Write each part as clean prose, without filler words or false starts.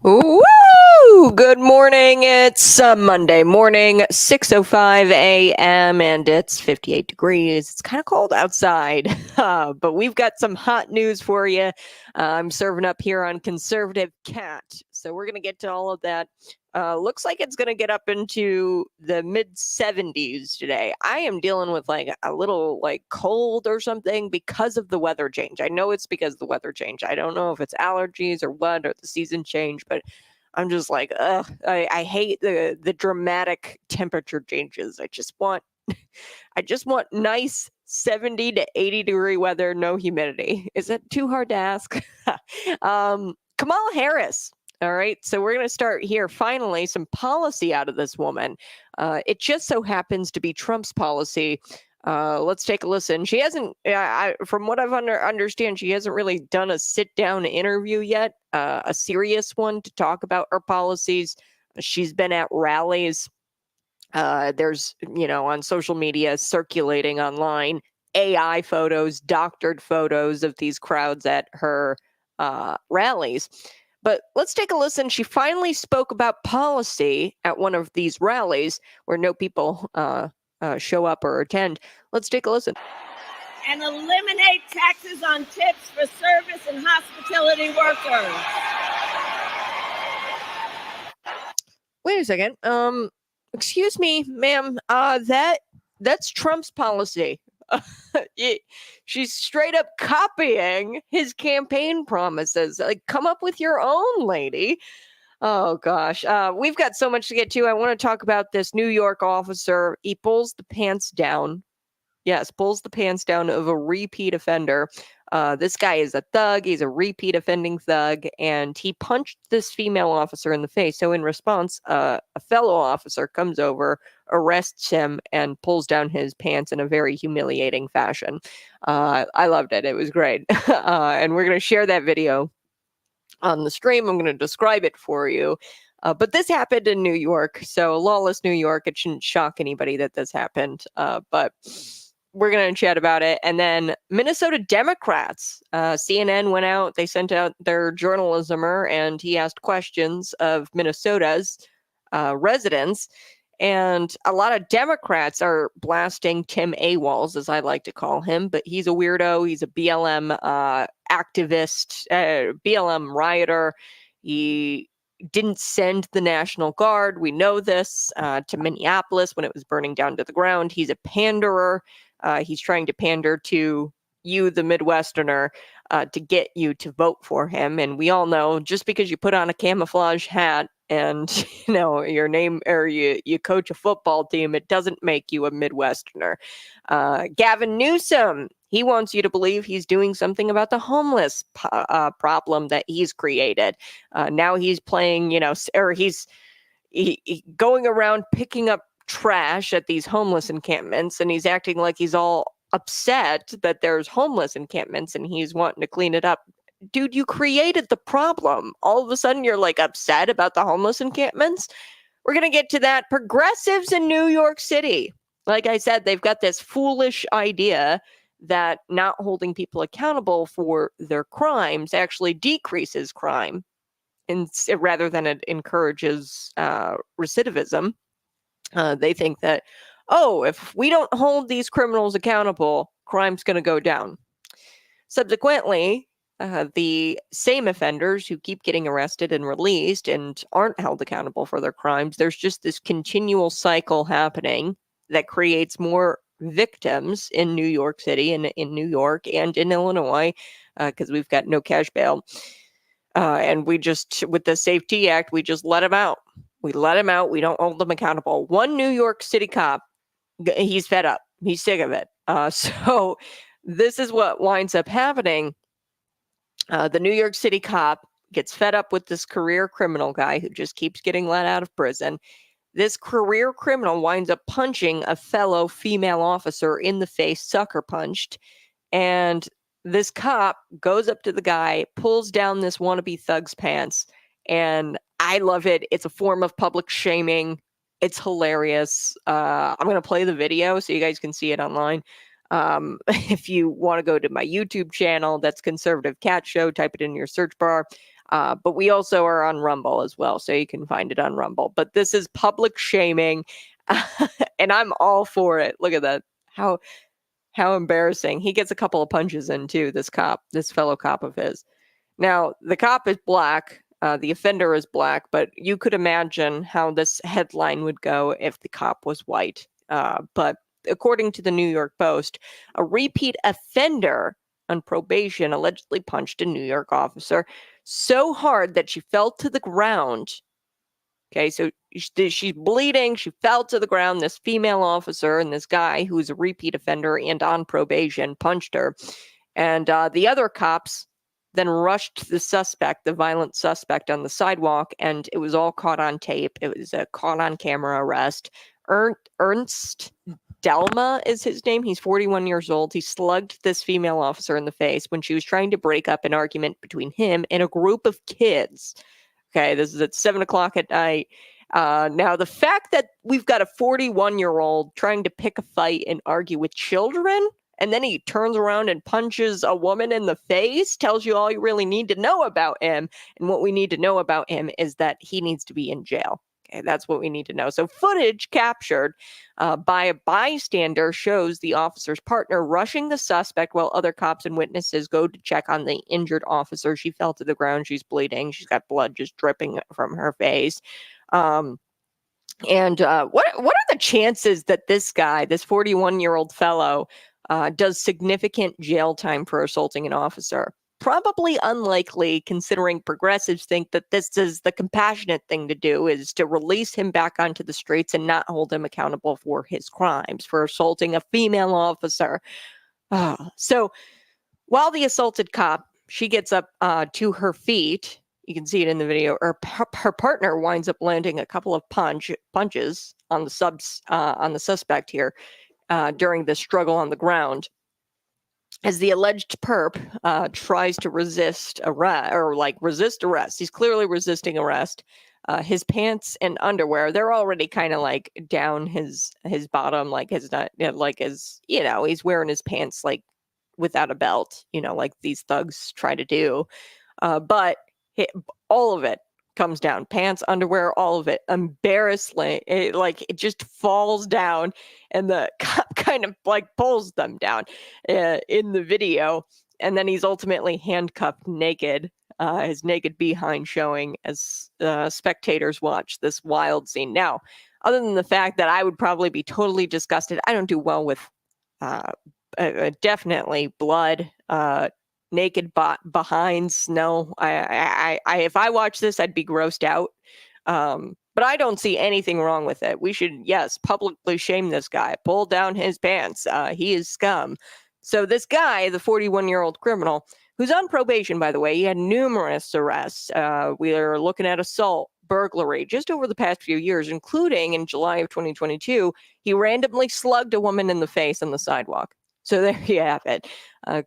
Woo! Good morning. It's Monday morning, 6:05 a.m., and it's 58 degrees. It's kind of cold outside, but we've got some hot news for you. I'm serving up here on Conservative Cat, so we're going to get to all of that. Looks like it's going to get up into the mid 70s today. I am dealing with like a little like cold or something because of the weather change. I know it's because of the weather change. I don't know if it's allergies or what or the season change, but I'm just like, ugh, I hate the dramatic temperature changes. I just want nice 70 to 80 degree weather, no humidity. Is that too hard to ask? Kamala Harris. All right, so we're going to start here. Finally, some policy out of this woman. It just so happens to be Trump's policy. Let's take a listen. She hasn't, from what I've understand, she hasn't really done a sit-down interview yet, a serious one to talk about her policies. She's been at rallies. There's, on social media circulating online AI photos, doctored photos of these crowds at her rallies. But let's take a listen. She finally spoke about policy at one of these rallies where no people show up or attend. Let's take a listen. And eliminate taxes on tips for service and hospitality workers. Wait a second. Excuse me, ma'am. That's Trump's policy. She's straight up copying his campaign promises. Like, come up with your own, lady. Oh gosh, we've got so much to get to. I want to talk about this New York officer. He pulls the pants down. Yes, pulls the pants down of a repeat offender. This guy is a thug. He's a repeat offending thug, and he punched this female officer in the face. So in response, a fellow officer comes over, arrests him, and pulls down his pants in a very humiliating fashion. I loved it. It was great. And we're going to share that video on the stream. I'm going to describe it for you. But this happened in New York. So lawless New York. It shouldn't shock anybody that this happened. But we're going to chat about it. And then Minnesota Democrats, CNN went out, they sent out their journalismer, and he asked questions of Minnesota's residents. And a lot of Democrats are blasting Tim AWOLZ, as I like to call him, but he's a weirdo. He's a BLM activist, BLM rioter. He didn't send the National Guard. We know this to Minneapolis when it was burning down to the ground. He's a panderer. He's trying to pander to you, the Midwesterner, to get you to vote for him. And we all know just because you put on a camouflage hat and your name or you coach a football team, it doesn't make you a Midwesterner. Gavin Newsom, he wants you to believe he's doing something about the homeless problem that he's created. Now he's playing, or he's going around picking up trash at these homeless encampments, and he's acting like he's all upset that there's homeless encampments and he's wanting to clean it up. Dude, you created the problem. All of a sudden you're like upset about the homeless encampments. We're going to get to that. Progressives in New York City, like I said, they've got this foolish idea that not holding people accountable for their crimes actually decreases crime, rather than it encourages recidivism. They think that, if we don't hold these criminals accountable, crime's going to go down. Subsequently, the same offenders who keep getting arrested and released and aren't held accountable for their crimes, there's just this continual cycle happening that creates more victims in New York City and in New York and in Illinois, because we've got no cash bail. And we just, with the Safety Act, we just let them out. We let them out. We don't hold them accountable. One New York City cop, he's fed up. He's sick of it. So this is what winds up happening. The New York City cop gets fed up with this career criminal guy who just keeps getting let out of prison. This career criminal winds up punching a fellow female officer in the face, sucker punched. And this cop goes up to the guy, pulls down this wannabe thug's pants, and I love it. It's a form of public shaming. It's hilarious. I'm going to play the video so you guys can see it online. If you want to go to my YouTube channel, that's Conservative Cat Show, type it in your search bar. But we also are on Rumble as well, so you can find it on Rumble. But this is public shaming, and I'm all for it. Look at that. How embarrassing. He gets a couple of punches in too, this fellow cop of his. Now, the cop is black. The offender is black, but you could imagine how this headline would go if the cop was white. But according to the New York Post, a repeat offender on probation allegedly punched a New York officer so hard that she fell to the ground. Okay, so she's bleeding. She fell to the ground. This female officer and this guy who's a repeat offender and on probation punched her. And the other cops then rushed the suspect, the violent suspect, on the sidewalk, and it was all caught on tape. It was a caught on camera arrest. Ernst Delma is his name. He's 41 years old. He slugged this female officer in the face when she was trying to break up an argument between him and a group of kids. Okay, this is at 7 o'clock at night. Now, the fact that we've got a 41-year-old trying to pick a fight and argue with children, and then he turns around and punches a woman in the face, tells you all you really need to know about him. And what we need to know about him is that he needs to be in jail. Okay, that's what we need to know. So footage captured by a bystander shows the officer's partner rushing the suspect while other cops and witnesses go to check on the injured officer. She fell to the ground. She's bleeding. She's got blood just dripping from her face. And what are the chances that this guy, this 41-year-old fellow, does significant jail time for assaulting an officer? Probably unlikely, considering progressives think that this is the compassionate thing to do, is to release him back onto the streets and not hold him accountable for his crimes, for assaulting a female officer. So while the assaulted cop, she gets up to her feet, you can see it in the video, her partner winds up landing a couple of punches on the suspect here during the struggle on the ground. As the alleged perp tries to resist arrest. He's clearly resisting arrest. His pants and underwear, they're already kind of like down his bottom, like he's wearing his pants like without a belt, like these thugs try to do. But all of it comes down, pants, underwear, all of it, embarrassingly, it just falls down, and the cop kind of like pulls them down in the video, and then he's ultimately handcuffed naked, his naked behind showing as spectators watch this wild scene. Now, other than the fact that I would probably be totally disgusted, I don't do well with definitely blood, naked behinds. No, I if I watch this, I'd be grossed out. But I don't see anything wrong with it. We should, yes, publicly shame this guy, pull down his pants. He is scum. So this guy, the 41-year-old criminal, who's on probation, by the way, he had numerous arrests. We are looking at assault, burglary, just over the past few years, including in July of 2022, he randomly slugged a woman in the face on the sidewalk. So there you have it.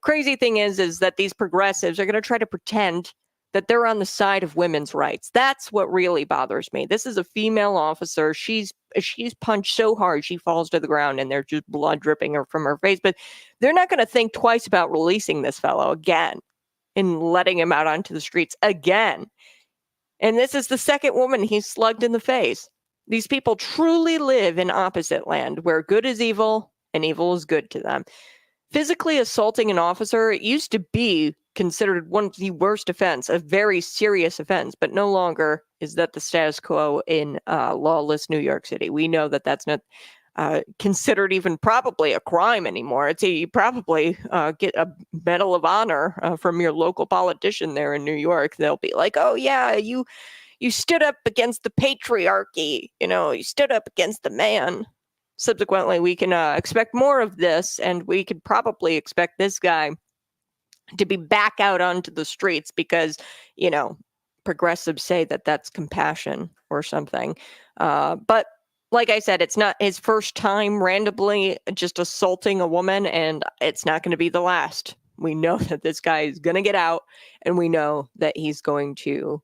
Crazy thing is that these progressives are going to try to pretend that they're on the side of women's rights. That's what really bothers me. This is a female officer. She's punched so hard she falls to the ground, and there's just blood dripping from her face. But they're not going to think twice about releasing this fellow again and letting him out onto the streets again. And this is the second woman he's slugged in the face. These people truly live in opposite land, where good is evil and evil is good to them. Physically assaulting an officer, it used to be considered one of the worst offense, a very serious offense, but no longer is that the status quo in lawless New York City. We know that that's not considered even probably a crime anymore. You probably get a Medal of Honor from your local politician there in New York. They'll be like, oh yeah, you stood up against the patriarchy, you stood up against the man. Subsequently, we can expect more of this, and we could probably expect this guy to be back out onto the streets because, progressives say that that's compassion or something. But like I said, it's not his first time randomly just assaulting a woman, and it's not going to be the last. We know that this guy is going to get out, and we know that he's going to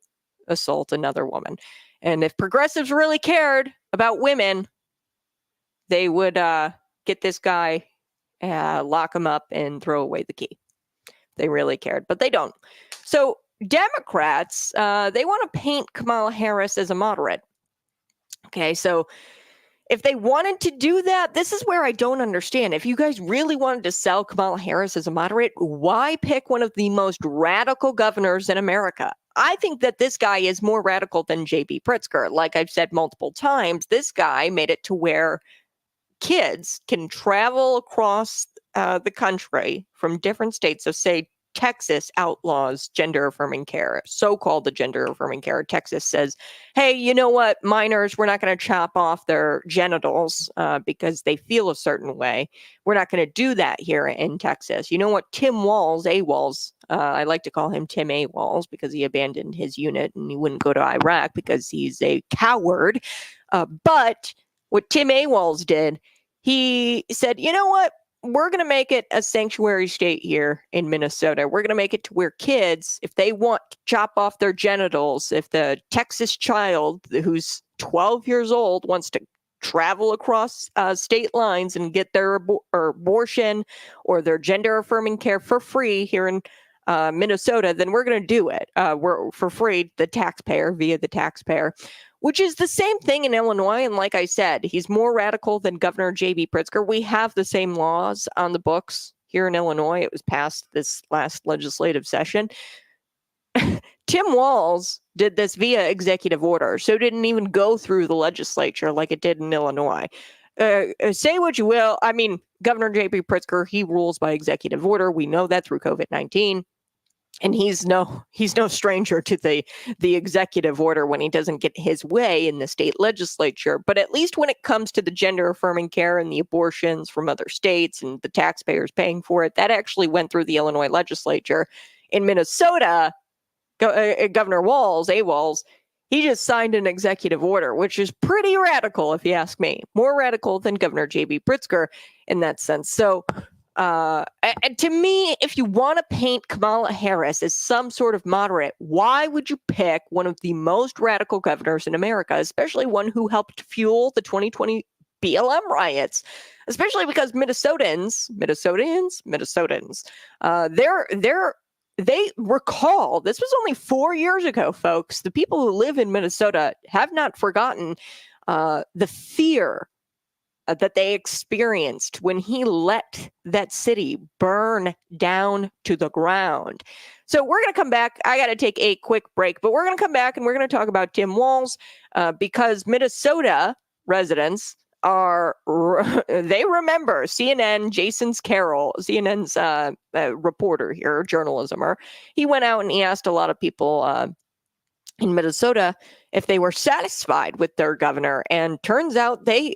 assault another woman. And if progressives really cared about women, they would get this guy, lock him up, and throw away the key. They really cared, but they don't. So Democrats, they want to paint Kamala Harris as a moderate. Okay, so if they wanted to do that, this is where I don't understand. If you guys really wanted to sell Kamala Harris as a moderate, why pick one of the most radical governors in America? I think that this guy is more radical than J.B. Pritzker. Like I've said multiple times, this guy made it to where kids can travel across the country from different states. So say Texas outlaws gender affirming care, so-called the gender affirming care. Texas says, hey, you know what, minors, we're not going to chop off their genitals because they feel a certain way. We're not going to do that here in Texas. You know what, Tim AWOLZ, I like to call him Tim AWOLZ because he abandoned his unit and he wouldn't go to Iraq because he's a coward. But what Tim AWOLZ did, he said, you know what? We're going to make it a sanctuary state here in Minnesota. We're going to make it to where kids, if they want to chop off their genitals, if the Texas child who's 12 years old wants to travel across state lines and get their abortion or their gender affirming care for free here in Minnesota, then we're going to do it. We're for free, the taxpayer, via the taxpayer. Which is the same thing in Illinois. And like I said, he's more radical than Governor J.B. Pritzker. We have the same laws on the books here in Illinois. It was passed this last legislative session. Tim AWOLZ did this via executive order, so it didn't even go through the legislature like it did in Illinois. Say what you will. I mean, Governor J.B. Pritzker, he rules by executive order. We know that through COVID-19. And he's no stranger to the executive order when he doesn't get his way in the state legislature. But at least when it comes to the gender affirming care and the abortions from other states and the taxpayers paying for it, that actually went through the Illinois legislature. In Minnesota, Governor AWOLZ, he just signed an executive order, which is pretty radical, if you ask me. More radical than Governor J.B. Pritzker in that sense. So and to me, if you want to paint Kamala Harris as some sort of moderate, why would you pick one of the most radical governors in America, especially one who helped fuel the 2020 BLM riots? Especially because Minnesotans, they recall, this was only 4 years ago, folks. The people who live in Minnesota have not forgotten the fear that they experienced when he let that city burn down to the ground. So we're going to come back. I got to take a quick break, but we're going to come back and we're going to talk about Tim AWOLZ because Minnesota residents they remember CNN, CNN's reporter here, journalismer. He went out and he asked a lot of people in Minnesota if they were satisfied with their governor, and turns out they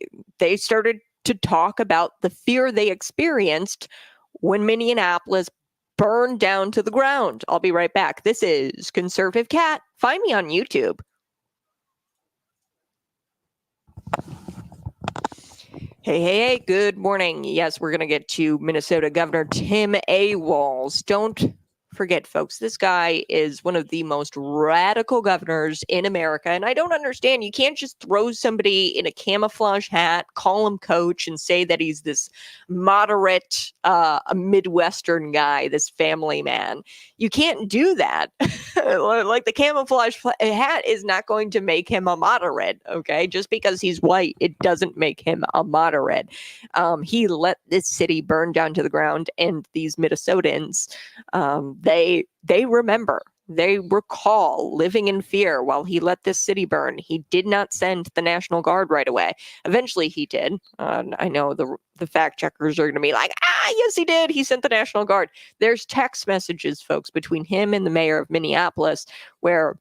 started to talk about the fear they experienced when Minneapolis burned down to the ground. I'll be right back. This is Conservative Cat. Find me on YouTube. Hey, good morning. Yes, we're going to get to Minnesota Governor Tim AWOLZ. Don't forget, folks, this guy is one of the most radical governors in America. And I don't understand. You can't just throw somebody in a camouflage hat, call him coach, and say that he's this moderate, Midwestern guy, this family man. You can't do that. Like the camouflage hat is not going to make him a moderate, okay? Just because he's white, it doesn't make him a moderate. He let this city burn down to the ground, and these Minnesotans, they remember, they recall living in fear while he let this city burn. He did not send the National Guard right away. Eventually he did. I know the fact checkers are going to be like, yes, he did. He sent the National Guard. There's text messages, folks, between him and the mayor of Minneapolis where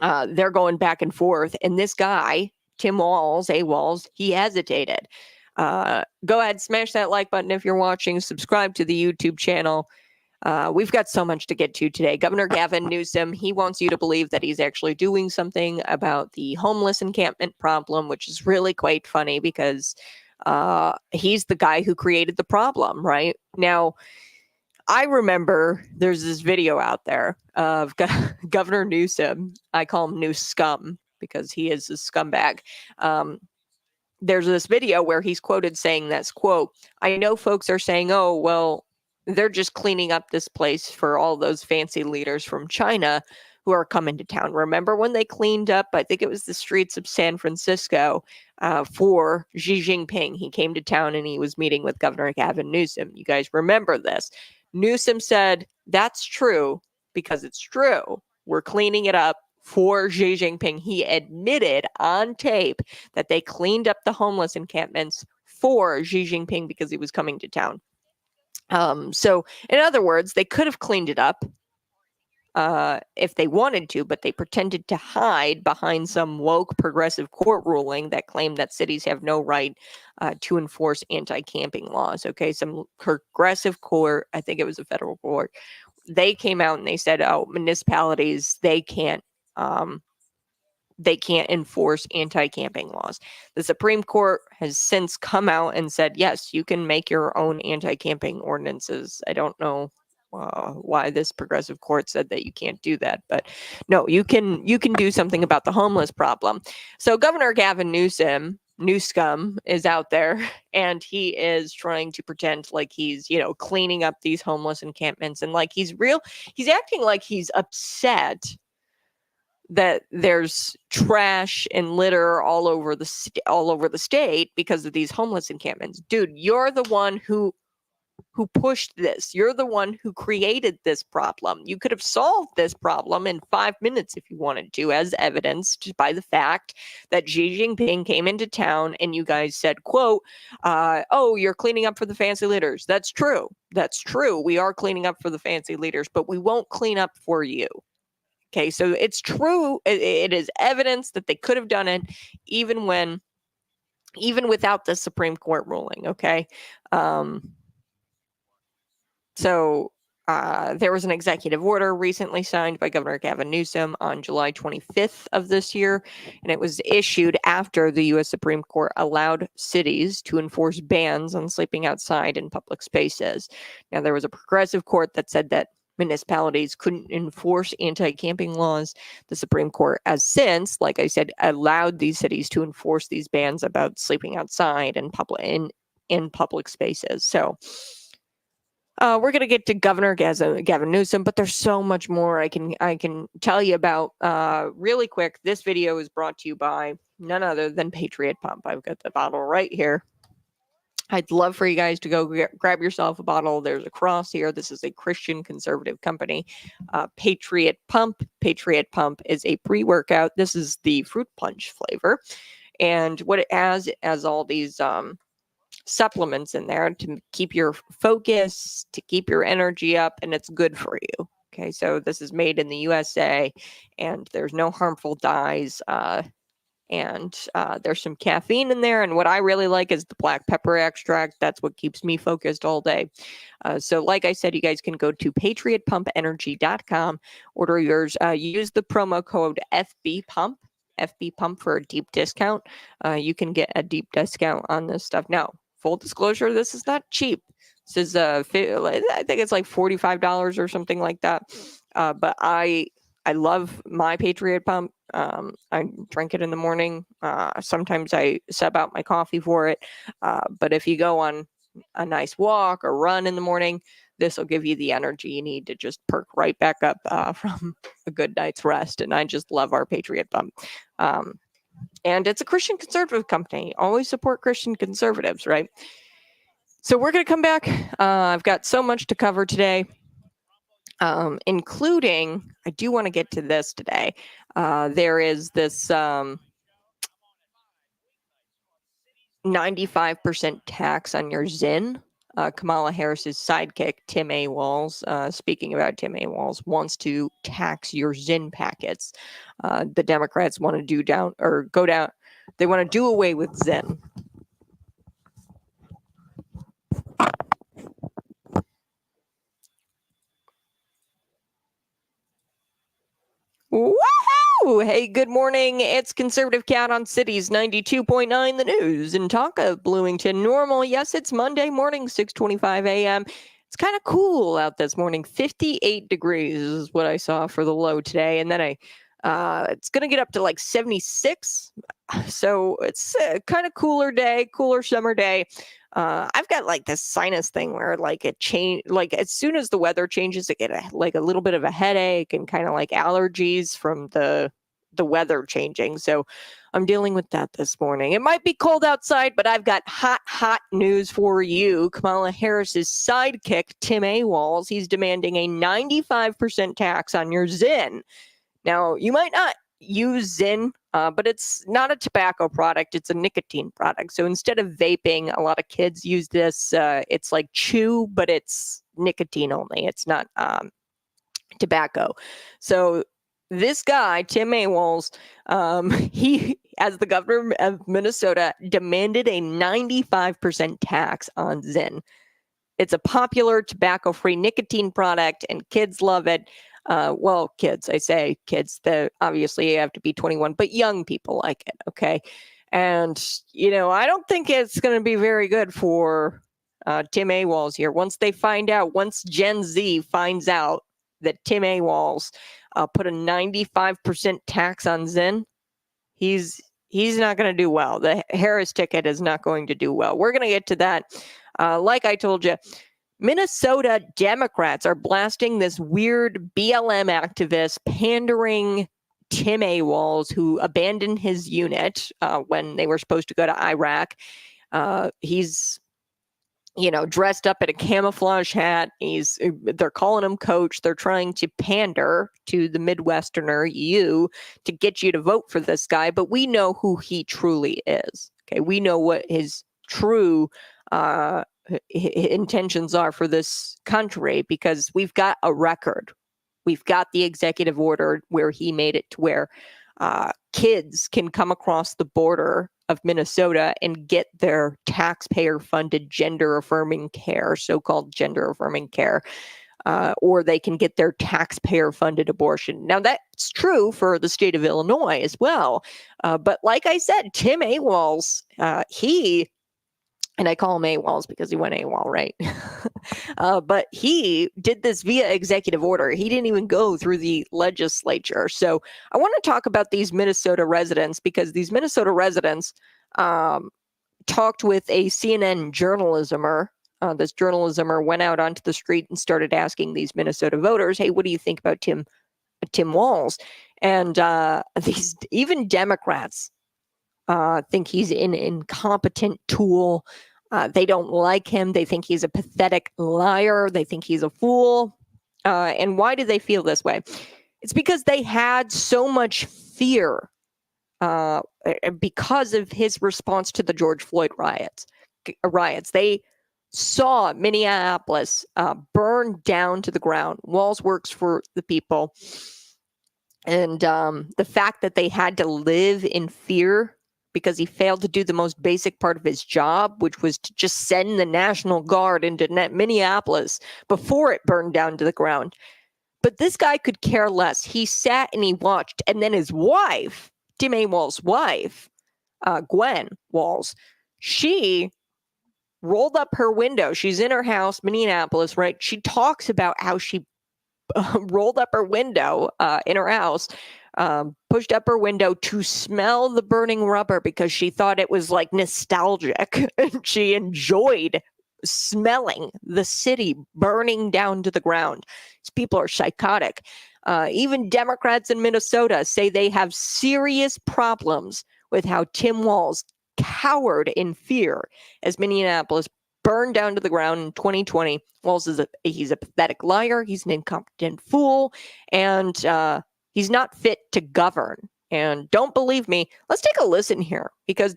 they're going back and forth. And this guy, Tim AWOLZ, he hesitated. Go ahead, smash that like button if you're watching. Subscribe to the YouTube channel. We've got so much to get to today. Governor Gavin Newsom, he wants you to believe that he's actually doing something about the homeless encampment problem, which is really quite funny because he's the guy who created the problem, right? Now, I remember there's this video out there of Governor Newsom. I call him New Scum because he is a scumbag. There's this video where he's quoted saying this, quote, "I know folks are saying, oh, well, they're just cleaning up this place for all those fancy leaders from China who are coming to town. Remember when they cleaned up, I think it was the streets of San Francisco for Xi Jinping? He came to town and he was meeting with Governor Gavin Newsom. You guys remember this. Newsom said, that's true because it's true. We're cleaning it up for Xi Jinping. He admitted on tape that they cleaned up the homeless encampments for Xi Jinping because he was coming to town. So, in other words, they could have cleaned it up if they wanted to, but they pretended to hide behind some woke progressive court ruling that claimed that cities have no right to enforce anti-camping laws. Okay, some progressive court, I think it was a federal court, they came out and they said, oh, municipalities, they can't enforce anti-camping laws. The Supreme Court has since come out and said, yes, you can make your own anti-camping ordinances. I don't know why this progressive court said that you can't do that, but no, you can do something about the homeless problem. So Governor Gavin Newsom is out there and he is trying to pretend like he's, cleaning up these homeless encampments, and like he's acting like he's upset that there's trash and litter all over the state because of these homeless encampments. Dude, you're the one who pushed this. You're the one who created this problem. You could have solved this problem in 5 minutes if you wanted to, as evidenced by the fact that Xi Jinping came into town and you guys said, quote, oh, you're cleaning up for the fancy leaders. That's true. That's true. We are cleaning up for the fancy leaders, but we won't clean up for you. Okay, so it's true. It is evidence that they could have done it even without the Supreme Court ruling. Okay. So there was an executive order recently signed by Governor Gavin Newsom on July 25th of this year, and it was issued after the U.S. Supreme Court allowed cities to enforce bans on sleeping outside in public spaces. Now, there was a progressive court that said that municipalities couldn't enforce anti-camping laws. The Supreme Court has since, like I said, allowed these cities to enforce these bans about sleeping outside and in public spaces. So we're going to get to Governor Gavin Newsom, but there's so much more I can tell you about really quick. This video is brought to you by none other than Patriot Pump. I've got the bottle right here. I'd love for you guys to go grab yourself a bottle. There's a cross here. This is a Christian conservative company, Patriot Pump. Patriot Pump is a pre-workout. This is the fruit punch flavor. And what it has all these supplements in there to keep your focus, to keep your energy up, and it's good for you. Okay, so this is made in the USA, and there's no harmful dyes. And there's some caffeine in there. And what I really like is the black pepper extract. That's what keeps me focused all day. So like I said, you guys can go to patriotpumpenergy.com, order yours, use the promo code FBPump for a deep discount. You can get a deep discount on this stuff. Now, full disclosure, this is not cheap. This is, I think it's like $45 or something like that. But I love my Patriot Pump. I drink it in the morning. Sometimes I sub out my coffee for it. But if you go on a nice walk or run in the morning, this will give you the energy you need to just perk right back up from a good night's rest. And I just love our Patriot Pump. And it's a Christian conservative company. Always support Christian conservatives, right? So we're going to come back. I've got so much to cover today. Including, I do want to get to this today. There is this 95% tax on your Zyn. Kamala Harris's sidekick, Tim AWOLZ, speaking about Tim AWOLZ, wants to tax your Zyn packets. The Democrats want to they want to do away with Zyn. Woohoo! Hey, good morning. It's Conservative Cat on Cities 92.9 The News in Tonka, Bloomington. Normal. Yes, it's Monday morning, 6:25 a.m. It's kind of cool out this morning. 58 degrees is what I saw for the low today. And then it's going to get up to like 76. So it's a kind of cooler day, cooler summer day. I've got like this sinus thing where like it change, like as soon as the weather changes, I get like a little bit of a headache and kind of like allergies from the weather changing. So I'm dealing with that this morning. It might be cold outside, but I've got hot news for you. Kamala Harris's sidekick, Tim AWOLZ, he's demanding a 95% tax on your Zyn. Now, you might not use Zyn, but it's not a tobacco product. It's a nicotine product. So instead of vaping, a lot of kids use this. It's like chew, but it's nicotine only. It's not tobacco. So this guy, Tim AWOLZ, he, as the governor of Minnesota, demanded a 95% tax on Zyn. It's a popular tobacco-free nicotine product, and kids love it. Well, kids, I say kids, obviously you have to be 21, but young people like it, okay? And, I don't think it's going to be very good for Tim AWOLZ here. Once Gen Z finds out that Tim AWOLZ put a 95% tax on Zyn, he's not going to do well. The Harris ticket is not going to do well. We're going to get to that. Like I told you, Minnesota Democrats are blasting this weird BLM activist pandering Tim AWOLZ, who abandoned his unit when they were supposed to go to Iraq. He's dressed up in a camouflage hat. They're calling him coach. They're trying to pander to the Midwesterner, you, to get you to vote for this guy. But we know who he truly is. Okay, we know what his true intentions are for this country, because we've got a record. We've got the executive order where he made it to where kids can come across the border of Minnesota and get their taxpayer-funded gender-affirming care, so-called gender-affirming care, or they can get their taxpayer-funded abortion. Now, that's true for the state of Illinois as well. But like I said, Tim AWOLZ, and I call him AWOLZ because he went AWOL, right? But he did this via executive order. He didn't even go through the legislature. So I want to talk about these Minnesota residents, because these Minnesota residents talked with a CNN journalismer. This journalismer went out onto the street and started asking these Minnesota voters, hey, what do you think about Tim AWOLZ? And these even Democrats think he's an incompetent tool. They don't like him. They think he's a pathetic liar. They think he's a fool. And why do they feel this way? It's because they had so much fear because of his response to the George Floyd riots. They saw Minneapolis burn down to the ground. Walz works for the people. And the fact that they had to live in fear because he failed to do the most basic part of his job, which was to just send the National Guard into Minneapolis before it burned down to the ground. But this guy could care less. He sat and he watched. And then his wife, Tim AWOLZ's wife, Gwen Walz, she rolled up her window. She's in her house, Minneapolis, right? She talks about how she rolled up her window in her house, pushed up her window to smell the burning rubber because she thought it was like nostalgic. She enjoyed smelling the city burning down to the ground. These people are psychotic. Even Democrats in Minnesota say they have serious problems with how Tim Walz cowered in fear as Minneapolis burned down to the ground in 2020. Walz he's a pathetic liar. He's an incompetent fool, and he's not fit to govern. And don't believe me? Let's take a listen here, because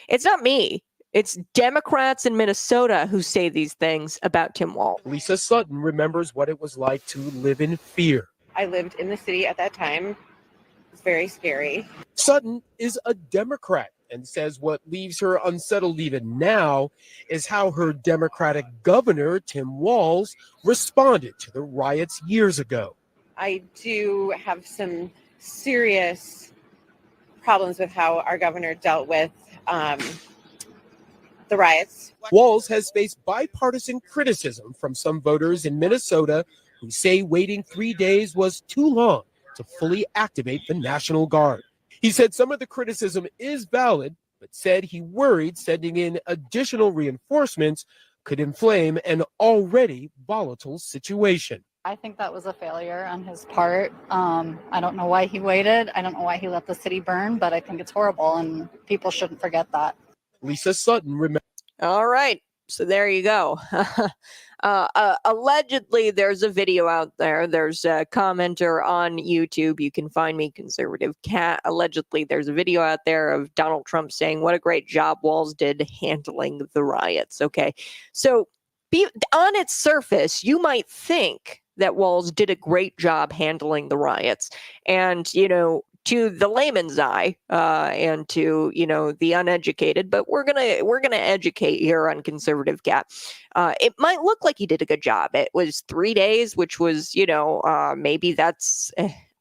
it's not me. It's Democrats in Minnesota who say these things about Tim Walz. Lisa Sutton remembers what it was like to live in fear. I lived in the city at that time. It was very scary. Sutton is a Democrat and says what leaves her unsettled even now is how her Democratic governor, Tim Walz, responded to the riots years ago. I do have some serious problems with how our governor dealt with the riots. Walz has faced bipartisan criticism from some voters in Minnesota who say waiting 3 days was too long to fully activate the National Guard. He said some of the criticism is valid, but said he worried sending in additional reinforcements could inflame an already volatile situation. I think that was a failure on his part. I don't know why he waited. I don't know why he let the city burn, but I think it's horrible and people shouldn't forget that. Lisa Sutton remembers. All right. So there you go. Allegedly, there's a video out there. There's a commenter on YouTube. You can find me, Conservative Cat. Allegedly, there's a video out there of Donald Trump saying what a great job Walz did handling the riots. Okay. So on its surface, you might think that Walz did a great job handling the riots. And, you know, to the layman's eye and to, you know, the uneducated, but we're gonna educate here on Conservative Cat. It might look like he did a good job. It was 3 days, which was, you know, maybe that's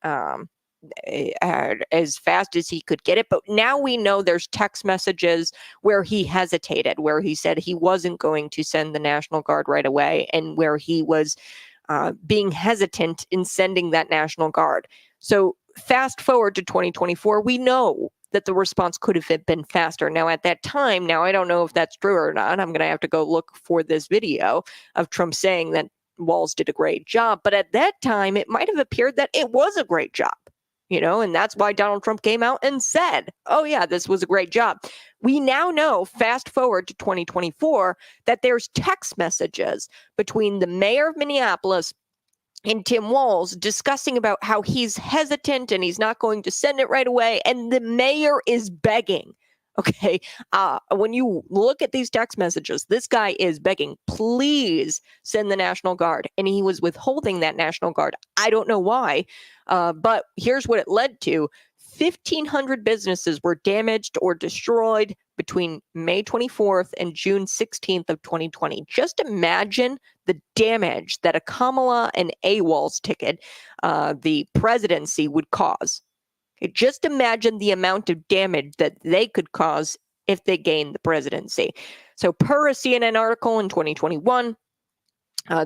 as fast as he could get it. But now we know there's text messages where he hesitated, where he said he wasn't going to send the National Guard right away, and where he was being hesitant in sending that National Guard. So fast forward to 2024, we know that the response could have been faster. Now, at that time, now I don't know if that's true or not. I'm going to have to go look for this video of Trump saying that Walz did a great job. But at that time, it might have appeared that it was a great job, you know, and that's why Donald Trump came out and said, oh, yeah, this was a great job. We now know, fast forward to 2024, that there's text messages between the mayor of Minneapolis and Tim AWOLZ discussing about how he's hesitant and he's not going to send it right away. And the mayor is begging. Okay. When you look at these text messages, this guy is begging, please send the National Guard. And he was withholding that National Guard. I don't know why. But here's what it led to. 1,500 businesses were damaged or destroyed between May 24th and June 16th of 2020. Just imagine the damage that a Kamala and AWOLZ ticket, the presidency, would cause. Okay, just imagine the amount of damage that they could cause if they gained the presidency. So per a CNN article in 2021,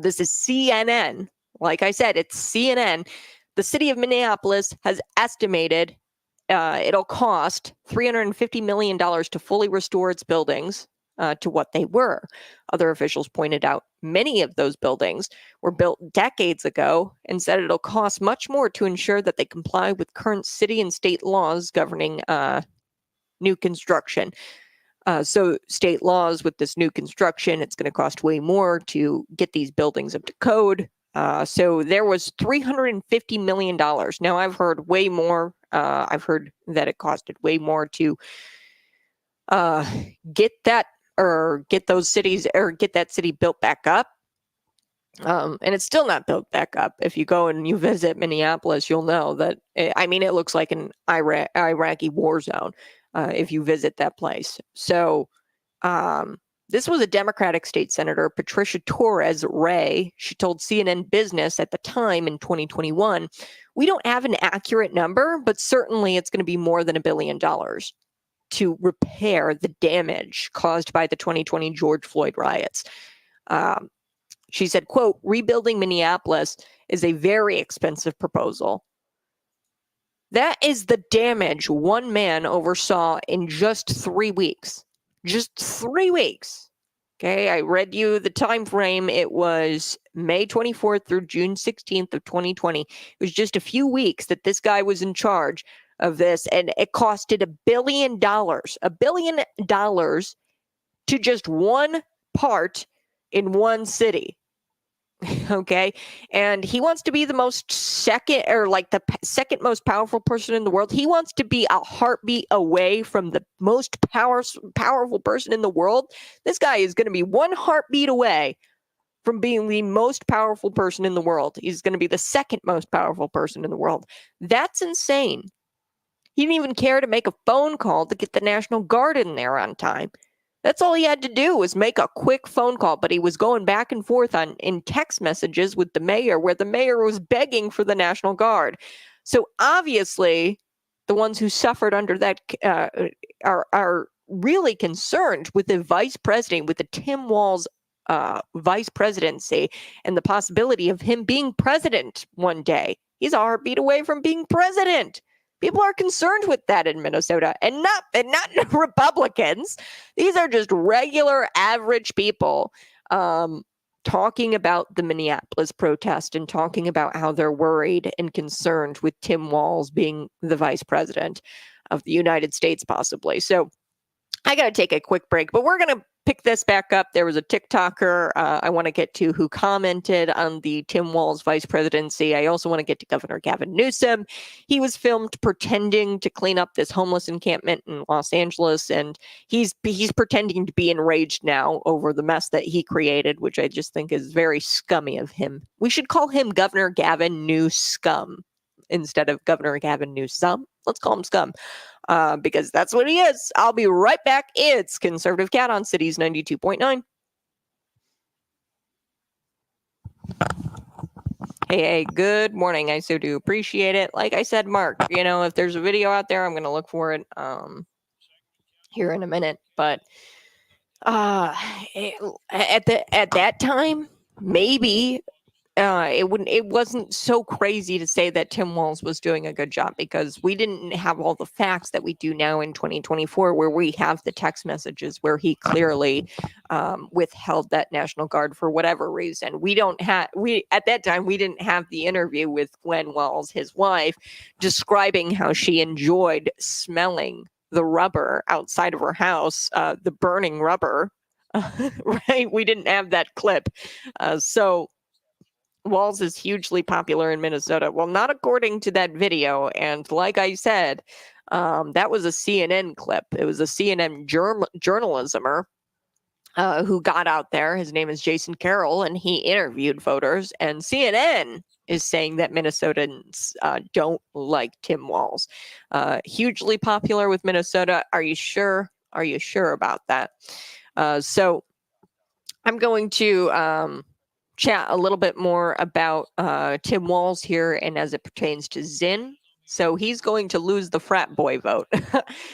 this is CNN. Like I said, it's CNN. The city of Minneapolis has estimated it'll cost $350 million to fully restore its buildings to what they were. Other officials pointed out many of those buildings were built decades ago and said it'll cost much more to ensure that they comply with current city and state laws governing new construction. So state laws with this new construction, it's going to cost way more to get these buildings up to code. So there was $350 million. Now, I've heard way more. I've heard that it costed way more to get that or get those cities or get that city built back up. And it's still not built back up. If you go and you visit Minneapolis, you'll know that, it looks like an Iraqi war zone if you visit that place. So this was a Democratic state senator, Patricia Torres Ray. She told CNN Business at the time in 2021, we don't have an accurate number, but certainly it's going to be more than $1 billion to repair the damage caused by the 2020 George Floyd riots. She said, quote, rebuilding Minneapolis is a very expensive proposal. That is the damage one man oversaw in just 3 weeks. Just 3 weeks. Okay, I read you the time frame. It was May 24th through June 16th of 2020. It was just a few weeks that this guy was in charge of this, and it costed $1 billion. $1 billion to just one part in one city. Okay. And he wants to be the second most powerful person in the world. He wants to be a heartbeat away from the most powerful person in the world. This guy is going to be one heartbeat away from being the most powerful person in the world. He's going to be the second most powerful person in the world. That's insane. He didn't even care to make a phone call to get the National Guard in there on time. That's all he had to do was make a quick phone call, but he was going back and forth in text messages with the mayor, where the mayor was begging for the National Guard. So obviously, the ones who suffered under that are really concerned with the vice president, with the Tim AWOLZ vice presidency, and the possibility of him being president one day. He's a heartbeat away from being president. People are concerned with that in Minnesota, and not Republicans. These are just regular, average people talking about the Minneapolis protest and talking about how they're worried and concerned with Tim Walz being the vice president of the United States, possibly. So I got to take a quick break, but we're going to pick this back up. There was a TikToker I want to get to who commented on the Tim Walz vice presidency. I also want to get to Governor Gavin Newsom. He was filmed pretending to clean up this homeless encampment in Los Angeles, and he's pretending to be enraged now over the mess that he created, which I just think is very scummy of him. We should call him Governor Gavin Newscum instead of Governor Gavin Newsom. Let's call him Scum. Because that's what he is. I'll be right back. It's Conservative Cat on Cities 92.9. Hey, good morning. I so do appreciate it. Like I said, Mark, if there's a video out there, I'm going to look for it here in a minute. But at that time, maybe it wasn't so crazy to say that Tim Walz was doing a good job, because we didn't have all the facts that we do now in 2024, where we have the text messages where he clearly withheld that National Guard for whatever reason. At that time, we didn't have the interview with Glenn Wells, his wife, describing how she enjoyed smelling the rubber outside of her house, the burning rubber, right? We didn't have that clip. So Walz is hugely popular in Minnesota. Well, not according to that video. And like I said, that was a CNN clip. It was a CNN journalismer who got out there. His name is Jason Carroll, and he interviewed voters. And CNN is saying that Minnesotans don't like Tim Walz. Hugely popular with Minnesota. Are you sure? Are you sure about that? So I'm going to chat a little bit more about Tim Walz here, and as it pertains to Zinn. So he's going to lose the frat boy vote.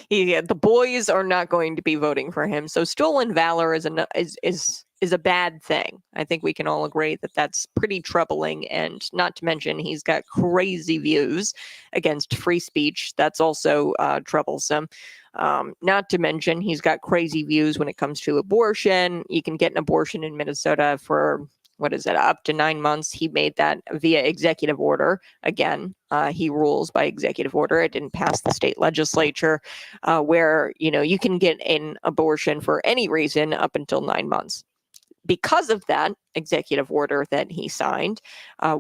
The boys are not going to be voting for him. So stolen valor is a bad thing. I think we can all agree that that's pretty troubling, and not to mention he's got crazy views against free speech. That's also troublesome. Not to mention he's got crazy views when it comes to abortion. You can get an abortion in Minnesota for up to 9 months. He made that via executive order. Again, he rules by executive order. It didn't pass the state legislature, where, you can get an abortion for any reason up until 9 months. Because of that executive order that he signed,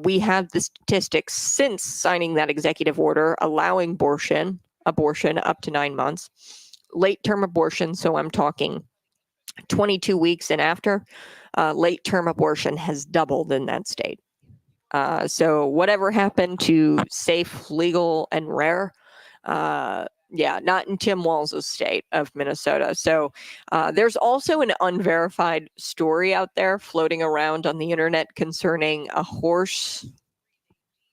we have the statistics since signing that executive order allowing abortion up to 9 months. Late-term abortion, so I'm talking 22 weeks and after, late-term abortion has doubled in that state. So whatever happened to safe, legal, and rare, not in Tim Walz's state of Minnesota. So there's also an unverified story out there floating around on the internet concerning a horse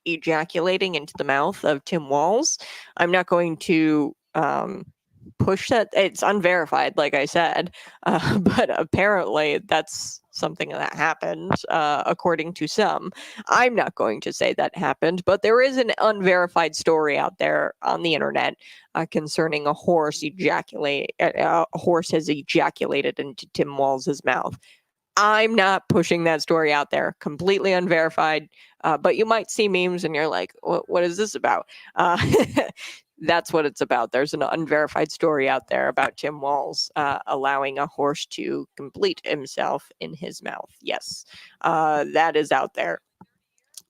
ejaculating into the mouth of Tim Walz. I'm not going to push that. It's unverified, like I said, but apparently that's something that happened, according to some. I'm not going to say that happened, but there is an unverified story out there on the internet concerning a horse has ejaculated into Tim Walz's mouth. I'm not pushing that story out there. Completely unverified. But you might see memes and you're like, what is this about? That's what it's about. There's an unverified story out there about Tim Walz allowing a horse to complete himself in his mouth. Yes, that is out there.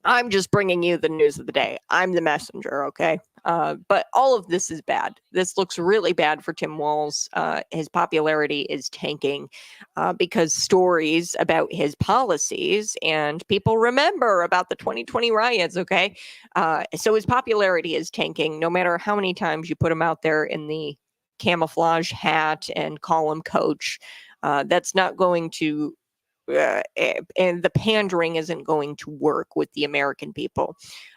I'm just bringing you the news of the day. I'm the messenger, okay? But all of this is bad. This looks really bad for Tim Walz. His popularity is tanking because stories about his policies, and people remember about the 2020 riots, okay? So his popularity is tanking no matter how many times you put him out there in the camouflage hat and call him coach. That's not going to and the pandering isn't going to work with the American people.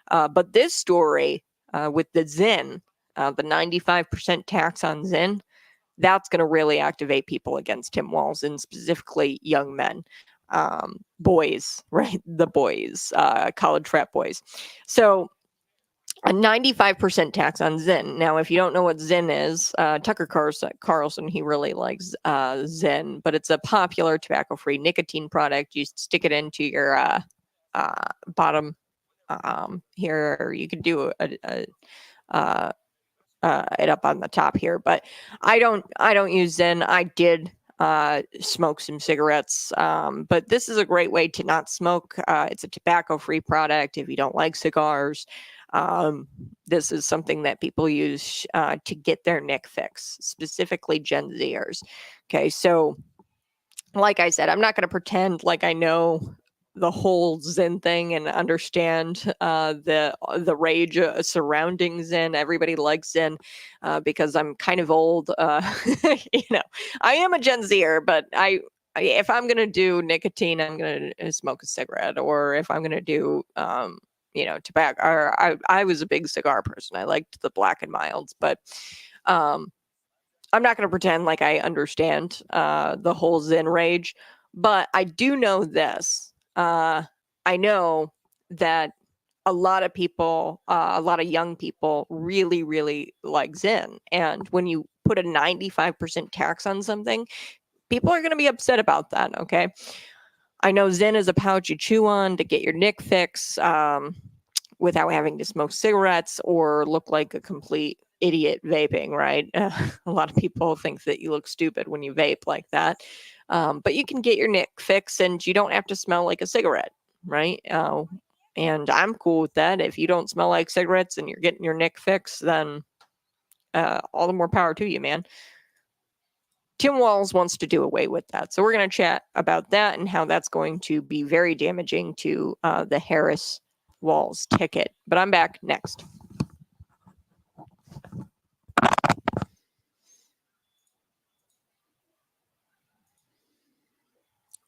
But this story with the Zinn, the 95% tax on Zinn, that's going to really activate people against Tim Walz, and specifically young men, boys, right? The boys, college frat boys. So a 95% tax on Zyn. Now, if you don't know what Zyn is, Tucker Carlson, he really likes Zyn, but it's a popular tobacco-free nicotine product. You stick it into your bottom here. You could do it up on the top here, but I don't use Zyn. I did smoke some cigarettes, but this is a great way to not smoke. It's a tobacco-free product. If you don't like cigars, this is something that people use to get their nick fix, specifically Gen Zers. Okay, so like I said, I'm not going to pretend like I know the whole Zyn thing and understand the rage surrounding Zyn. Everybody likes Zyn because I'm kind of old. You know, I am a Gen Zer, but if I'm gonna do nicotine, I'm gonna smoke a cigarette, or if I'm gonna do you know, tobacco. Or I was a big cigar person. I liked the Black and Milds, but I'm not going to pretend like I understand the whole Zyn rage. But I do know this. I know that a lot of people, a lot of young people, really, really like Zyn. And when you put a 95% tax on something, people are going to be upset about that. Okay. I know Zyn is a pouch you chew on to get your nick fix without having to smoke cigarettes or look like a complete idiot vaping, right? A lot of people think that you look stupid when you vape like that. But you can get your nick fix and you don't have to smell like a cigarette, right? And I'm cool with that. If you don't smell like cigarettes and you're getting your nick fix, then all the more power to you, man. Tim AWOLZ wants to do away with that. So we're going to chat about that and how that's going to be very damaging to the Harris-Walz ticket. But I'm back next.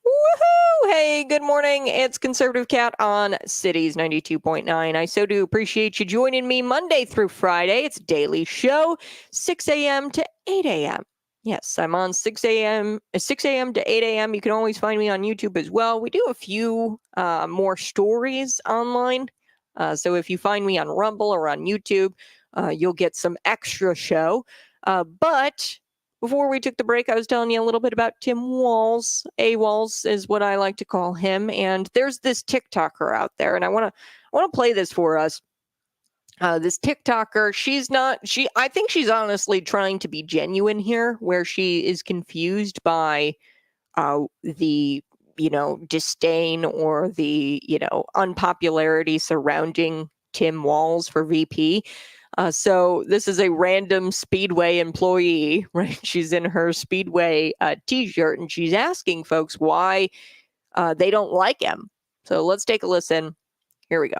Woohoo! Hey, good morning. It's Conservative Cat on Cities 92.9. I so do appreciate you joining me Monday through Friday. It's a daily show, 6 a.m. to 8 a.m. Yes, I'm on 6 a.m. to 8 a.m. You can always find me on YouTube as well. We do a few more stories online. So if you find me on Rumble or on YouTube, you'll get some extra show. But before we took the break, I was telling you a little bit about Tim AWOLZ. AWOLZ is what I like to call him. And there's this TikToker out there, and I want to play this for us. This TikToker, I think she's honestly trying to be genuine here, where she is confused by the, disdain or the, unpopularity surrounding Tim AWOLZ for VP. So this is a random Speedway employee, right? She's in her Speedway t-shirt, and she's asking folks why they don't like him. So let's take a listen. Here we go.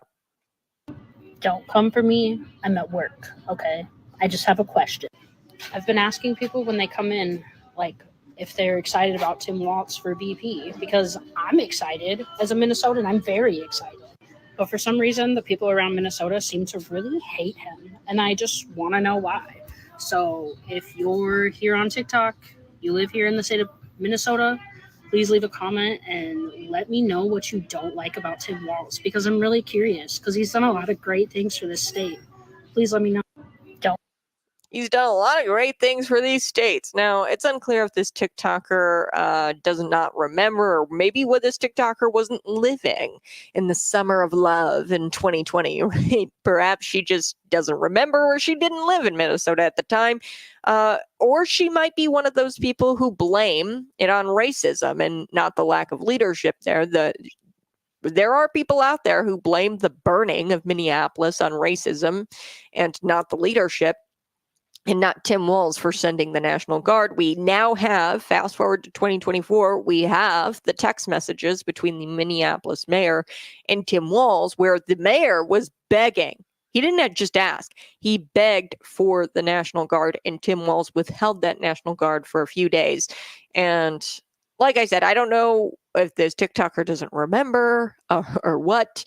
Don't come for me. I'm at work, okay? I just have a question. I've been asking people when they come in, like, if they're excited about Tim AWOLZ for VP, because I'm excited. As a Minnesotan, I'm very excited. But for some reason, the people around Minnesota seem to really hate him, and I just want to know why. So if you're here on TikTok, you live here in the state of Minnesota, please leave a comment and let me know what you don't like about Tim AWOLZ, because I'm really curious, because he's done a lot of great things for this state. Please let me know. He's done a lot of great things for these states. Now, it's unclear if this TikToker does not remember, or maybe what this TikToker wasn't living in the summer of love in 2020, right? Perhaps she just doesn't remember, or she didn't live in Minnesota at the time. Or she might be one of those people who blame it on racism and not the lack of leadership there. There are people out there who blame the burning of Minneapolis on racism and not the leadership, and not Tim AWOLZ for sending the National Guard. We now have, fast forward to 2024, we have the text messages between the Minneapolis mayor and Tim AWOLZ, where the mayor was begging. He didn't just ask. He begged for the National Guard, and Tim AWOLZ withheld that National Guard for a few days. And like I said, I don't know if this TikToker doesn't remember or what,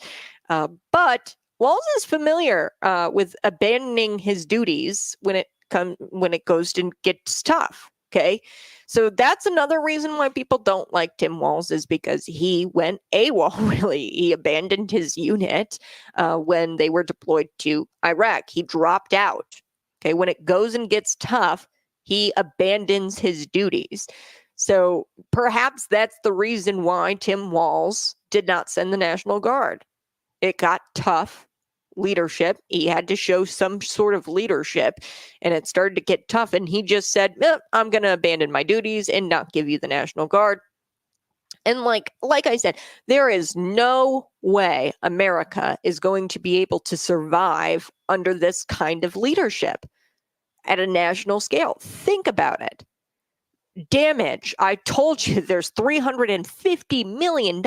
but AWOLZ is familiar with abandoning his duties when it goes to gets tough. Okay, So that's another reason why people don't like Tim Walz, is because he went AWOL, really. He abandoned his unit when they were deployed to Iraq. He dropped out. Okay, when it goes and gets tough, he abandons his duties. So perhaps that's the reason why Tim Walz did not send the National Guard. It got tough leadership. He had to show some sort of leadership, and it started to get tough. And he just said, I'm going to abandon my duties and not give you the National Guard. And like I said, there is no way America is going to be able to survive under this kind of leadership at a national scale. Think about it. Damage. I told you there's $350 million,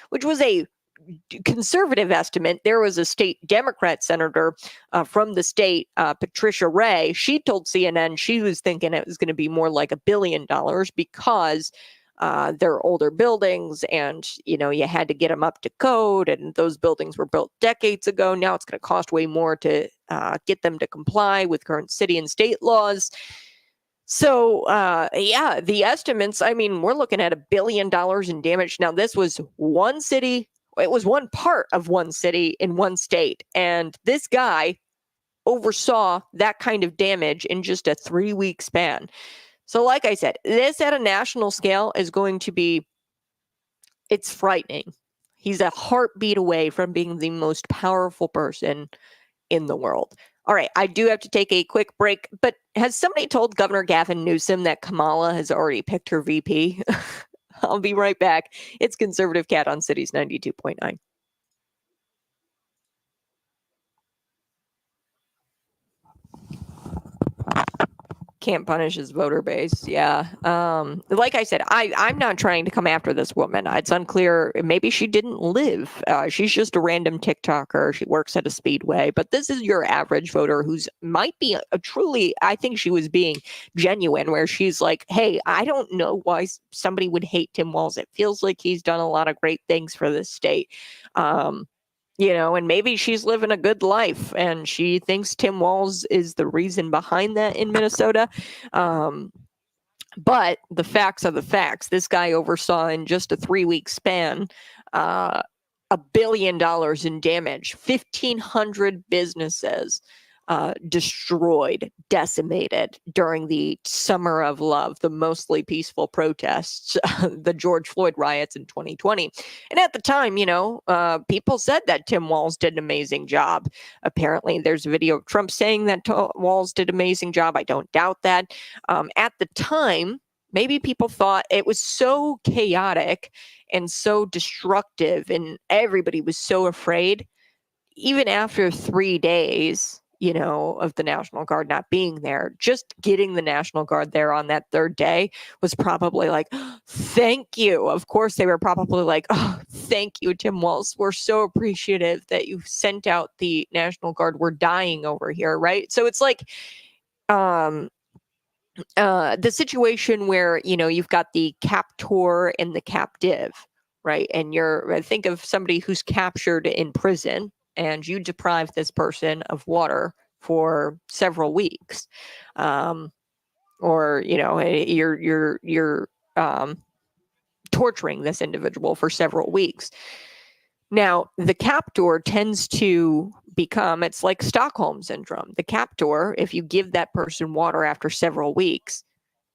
which was a conservative estimate. There was a state Democrat senator from the state, Patricia Ray. She told CNN she was thinking it was going to be more like $1 billion because they're older buildings, and you had to get them up to code, and those buildings were built decades ago. Now it's going to cost way more to get them to comply with current city and state laws. So, the estimates, we're looking at $1 billion in damage. Now, this was one city. It was one part of one city in one state. And this guy oversaw that kind of damage in just a 3-week span. So, like I said, this at a national scale is going to be, it's frightening. He's a heartbeat away from being the most powerful person in the world. All right, I do have to take a quick break, but has somebody told Governor Gavin Newsom that Kamala has already picked her VP? I'll be right back. It's Conservative Cat on Cities 92.9. Can't punish his voter base. Yeah. Like I said, I'm not trying to come after this woman. It's unclear. Maybe she didn't live. She's just a random TikToker. She works at a speedway. But this is your average voter who's might be a truly, I think she was being genuine, where she's like, hey, I don't know why somebody would hate Tim Walz. It feels like he's done a lot of great things for this state. And maybe she's living a good life and she thinks Tim Walz is the reason behind that in Minnesota. But the facts are the facts. This guy oversaw in just a 3-week span $1 billion in damage, 1,500 businesses destroyed, decimated during the Summer of Love, the mostly peaceful protests, the George Floyd riots in 2020. And at the time, people said that Tim Walz did an amazing job. Apparently, there's a video of Trump saying that Walz did an amazing job. I don't doubt that. At the time, maybe people thought it was so chaotic and so destructive, and everybody was so afraid. Even after 3 days, of the National Guard not being there, just getting the National Guard there on that 3rd day was probably like, thank you. Of course, they were probably like, oh, thank you, Tim Walz. We're so appreciative that you sent out the National Guard. We're dying over here, right? So it's like the situation where, you've got the captor and the captive, right? And think of somebody who's captured in prison, and you deprive this person of water for several weeks, or you're torturing this individual for several weeks. Now, the captor tends to become, it's like Stockholm syndrome. The captor, if you give that person water after several weeks,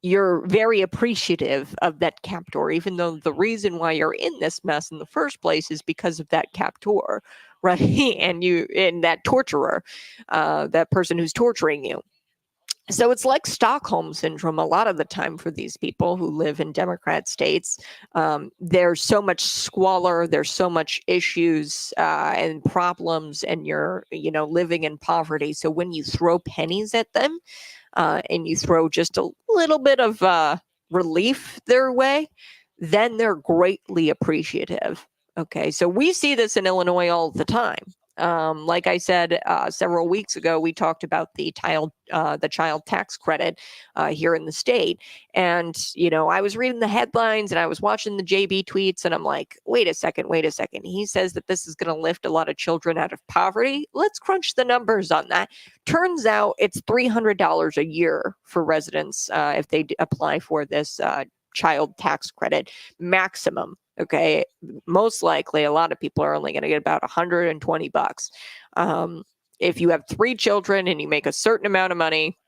you're very appreciative of that captor, even though the reason why you're in this mess in the first place is because of that captor, right? and that torturer, that person who's torturing you. So it's like Stockholm syndrome a lot of the time for these people who live in Democrat states. There's so much squalor, there's so much issues and problems, and you're, living in poverty. So when you throw pennies at them, and you throw just a little bit of relief their way, then they're greatly appreciative. Okay, so we see this in Illinois all the time. Like I said several weeks ago, we talked about the child tax credit here in the state. And, I was reading the headlines and I was watching the JB tweets and I'm like, wait a second. He says that this is going to lift a lot of children out of poverty. Let's crunch the numbers on that. Turns out it's $300 a year for residents if they apply for this child tax credit maximum. Okay. Most likely, a lot of people are only going to get about $120. If you have 3 children and you make a certain amount of money,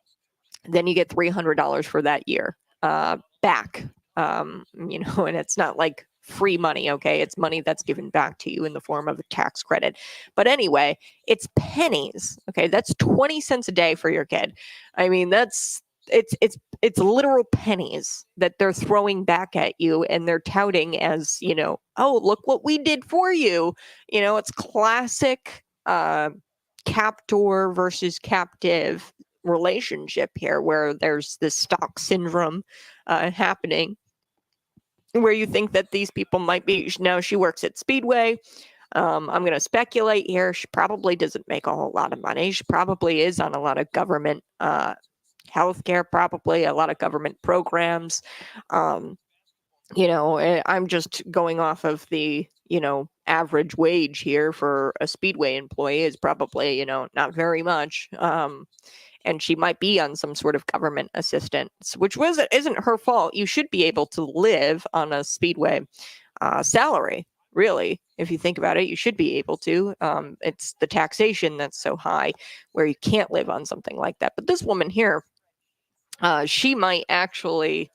then you get $300 for that year back. And it's not like free money. Okay. It's money that's given back to you in the form of a tax credit. But anyway, it's pennies. Okay. That's 20 cents a day for your kid. I mean, it's literal pennies that they're throwing back at you and they're touting as, oh, look what we did for you. It's classic captor versus captive relationship here where there's this stock syndrome happening where you think that these people might be. Now she works at Speedway. I'm going to speculate here. She probably doesn't make a whole lot of money. She probably is on a lot of government healthcare, probably a lot of government programs. I'm just going off of the, average wage here for a Speedway employee is probably, not very much. And she might be on some sort of government assistance, which isn't her fault. You should be able to live on a Speedway salary. Really, if you think about it, you should be able to. It's the taxation that's so high where you can't live on something like that. But this woman here, she might actually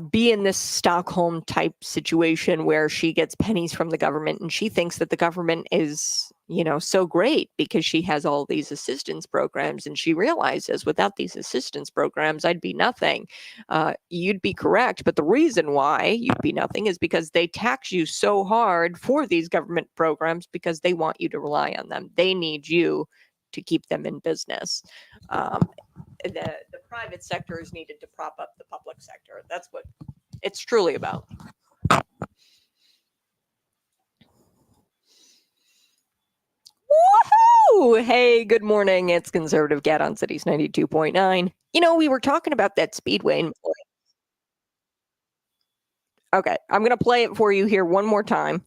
be in this Stockholm type situation where she gets pennies from the government and she thinks that the government is, so great because she has all these assistance programs. And she realizes without these assistance programs, I'd be nothing. You'd be correct. But the reason why you'd be nothing is because they tax you so hard for these government programs because they want you to rely on them. They need you to keep them in business. The private sector is needed to prop up the public sector. That's what it's truly about. Woohoo! Hey, good morning. It's Conservative Cat on Cities 92.9. We were talking about that Speedway employee. Okay, I'm going to play it for you here one more time.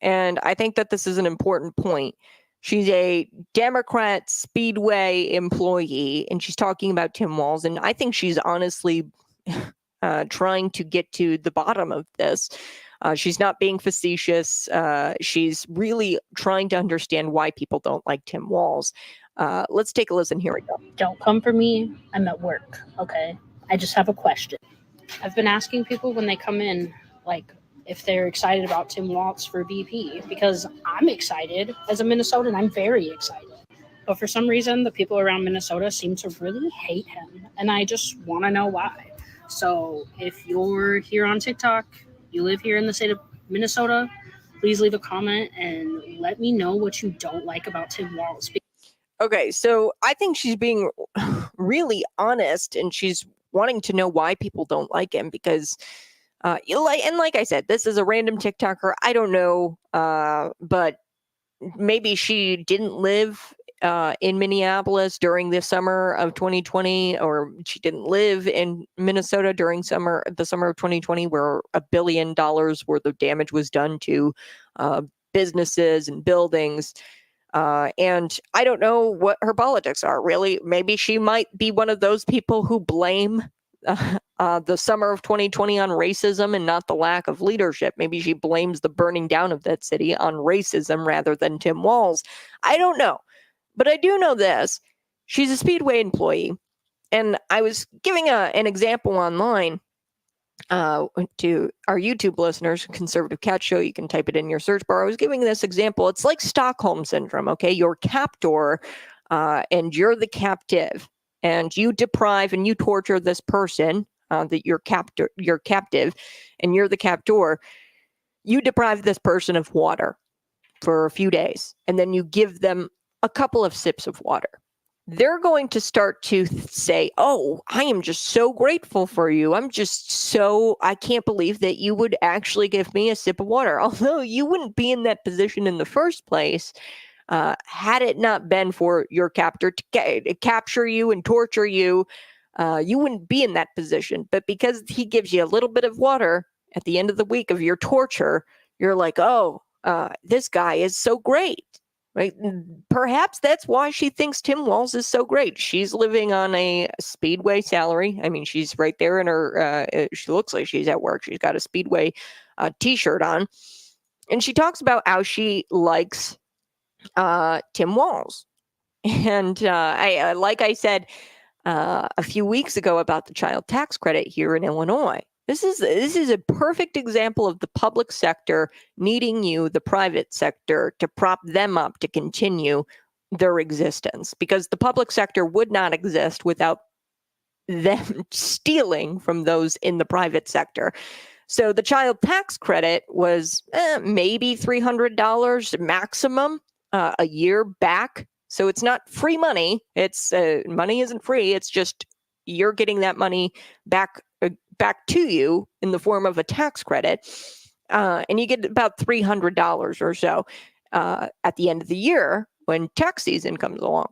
And I think that this is an important point. She's a Democrat Speedway employee, and she's talking about Tim AWOLZ. And I think she's honestly trying to get to the bottom of this. She's not being facetious. She's really trying to understand why people don't like Tim AWOLZ. Let's take a listen. Here we go. Don't come for me. I'm at work. Okay. I just have a question. I've been asking people when they come in, if they're excited about Tim AWOLZ for VP, because I'm excited as a Minnesotan. I'm very excited. But for some reason, the people around Minnesota seem to really hate him. And I just want to know why. So if you're here on TikTok, you live here in the state of Minnesota, please leave a comment and let me know what you don't like about Tim AWOLZ. Okay, so I think she's being really honest and she's wanting to know why people don't like him because like I said, this is a random TikToker. I don't know, but maybe she didn't live in Minneapolis during the summer of 2020, or she didn't live in Minnesota during the summer of 2020, where $1 billion worth of damage was done to businesses and buildings. And I don't know what her politics are, really. Maybe she might be one of those people who blame the summer of 2020 on racism and not the lack of leadership. Maybe she blames the burning down of that city on racism rather than Tim AWOLZ. I don't know. But I do know this. She's a Speedway employee. And I was giving an example online to our YouTube listeners, Conservative Cat Show. You can type it in your search bar. I was giving this example. It's like Stockholm Syndrome, okay? You're captor and you're the captive. And you deprive and you torture this person that you're captive, and you're the captor. You deprive this person of water for a few days, and then you give them a couple of sips of water. they're going to start to say, oh, I am just so grateful for you. I can't believe that you would actually give me a sip of water. Although you wouldn't be in that position in the first place had it not been for your captor to capture you and torture you. You wouldn't be in that position. But because he gives you a little bit of water at the end of the week of your torture, you're like, oh, this guy is so great. Right? Perhaps that's why she thinks Tim Walz is so great. She's living on a Speedway salary. I mean, she's right there in her, she looks like she's at work. She's got a Speedway t-shirt on. And she talks about how she likes Tim Walz. And like I said a few weeks ago about the child tax credit here in Illinois, this is a perfect example of the public sector needing you, the private sector, to prop them up to continue their existence, because the public sector would not exist without them stealing from those in the private sector. So the child tax credit was maybe $300 maximum a year back. So it's not free money. It's money isn't free. It's just you're getting that money back to you in the form of a tax credit, and you get about $300 or so at the end of the year when tax season comes along.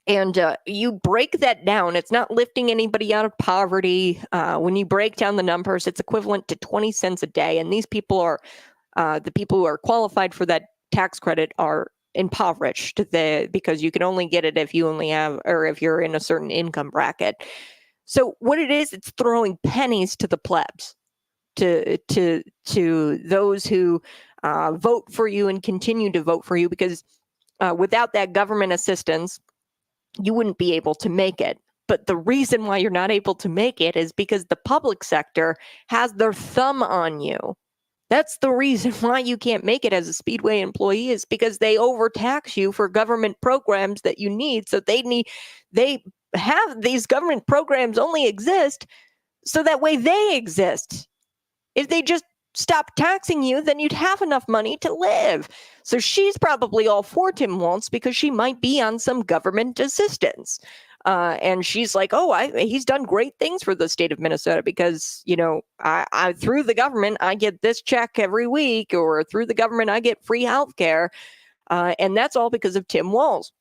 And you break that down. It's not lifting anybody out of poverty. When you break down the numbers, it's equivalent to 20 cents a day. And these people are, the people who are qualified for that tax credit are impoverished because you can only get it if you only have, or if you're in a certain income bracket. So what it is, it's throwing pennies to the plebs, to those who vote for you and continue to vote for you, because without that government assistance, you wouldn't be able to make it. But the reason why you're not able to make it is because the public sector has their thumb on you. That's the reason why you can't make it as a Speedway employee, is because they overtax you for government programs that you need. So they have these government programs only exist so that way they exist. If they just stop taxing you, then you'd have enough money to live. So she's probably all for Tim Walz because she might be on some government assistance. And she's like, oh, he's done great things for the state of Minnesota because, I through the government, I get this check every week, or through the government, I get free health care. And that's all because of Tim Walz.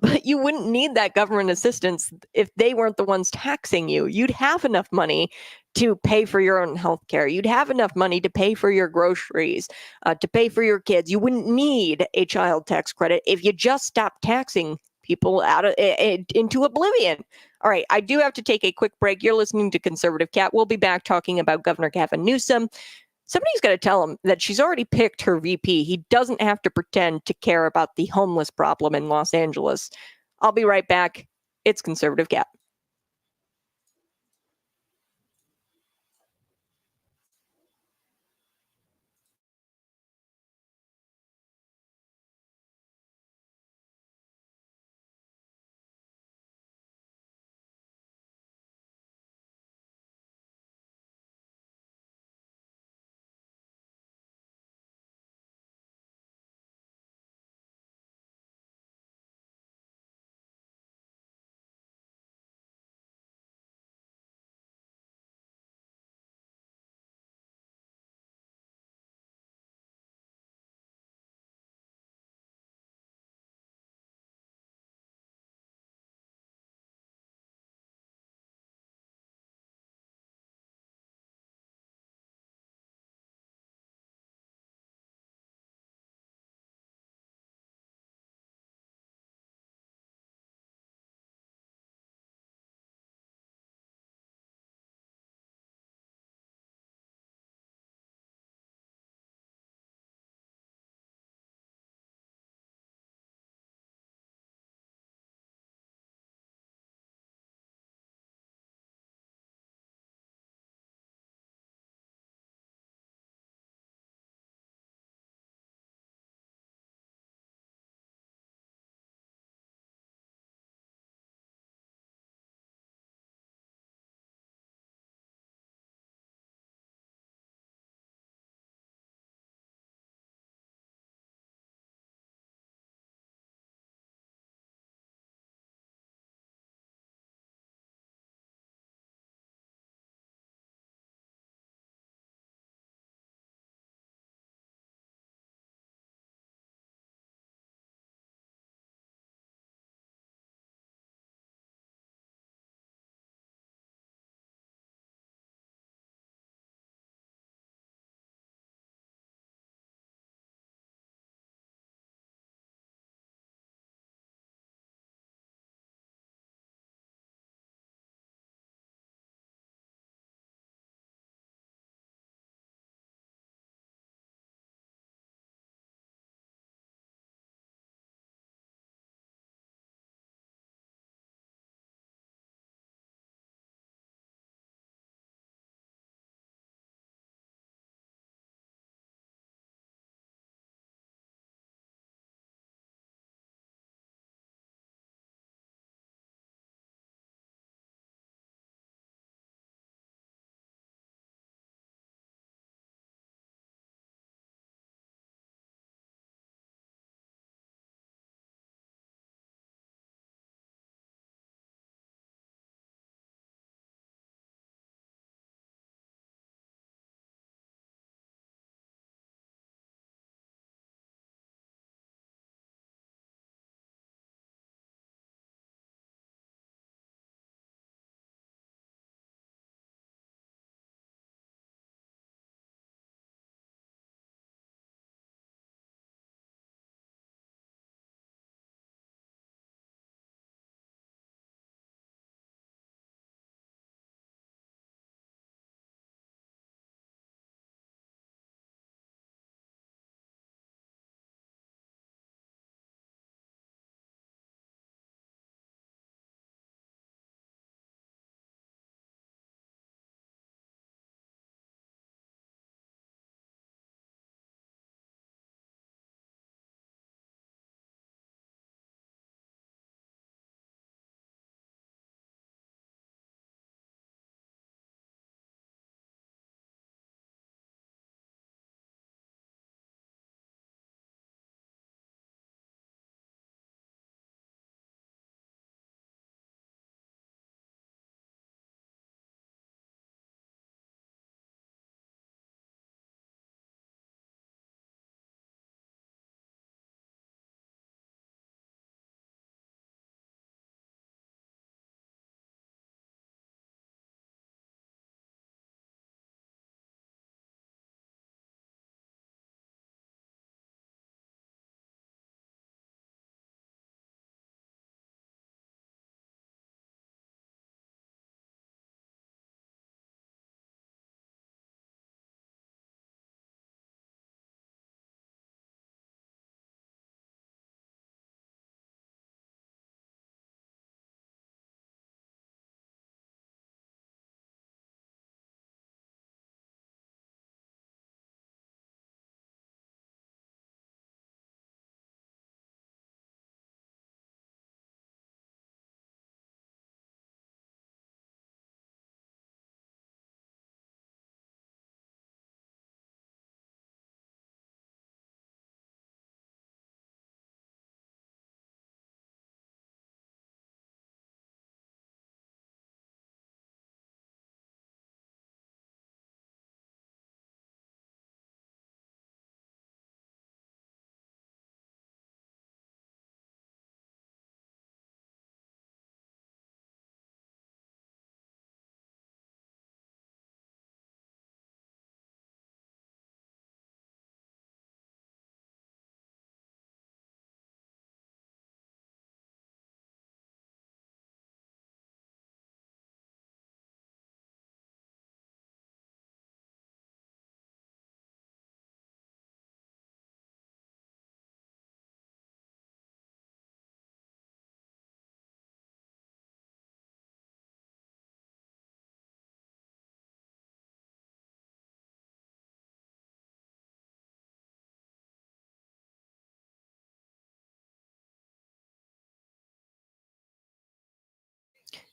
But you wouldn't need that government assistance if they weren't the ones taxing you. You'd have enough money to pay for your own health care. You'd have enough money to pay for your groceries, to pay for your kids. You wouldn't need a child tax credit if you just stopped taxing people into oblivion. All right, I do have to take a quick break. You're listening to Conservative Cat. We'll be back talking about Governor Gavin Newsom. Somebody's got to tell him that she's already picked her VP. He doesn't have to pretend to care about the homeless problem in Los Angeles. I'll be right back. It's Conservative Cat.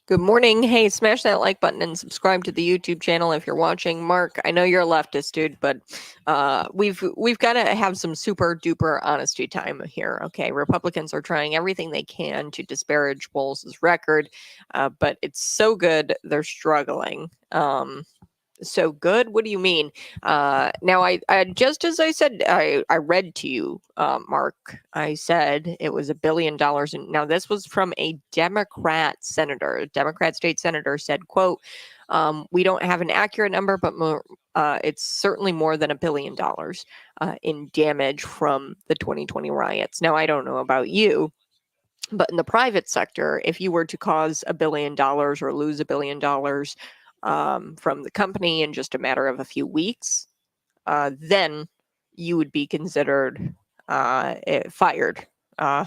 Good morning. Hey, smash that like button and subscribe to the YouTube channel if you're watching. Mark, I know you're a leftist, dude, but we've got to have some super duper honesty time here. Okay, Republicans are trying everything they can to disparage AWOLZ's record, but it's so good they're struggling. So good? What do you mean? Now, I just as I said, I read to you, Mark. I said it was $1 billion. And now this was from a Democrat senator. A Democrat state senator said, "quote We don't have an accurate number, but it's certainly more than $1 billion in damage from the 2020 riots." Now, I don't know about you, but in the private sector, if you were to cause $1 billion or lose $1 billion from the company in just a matter of a few weeks, then you would be considered fired.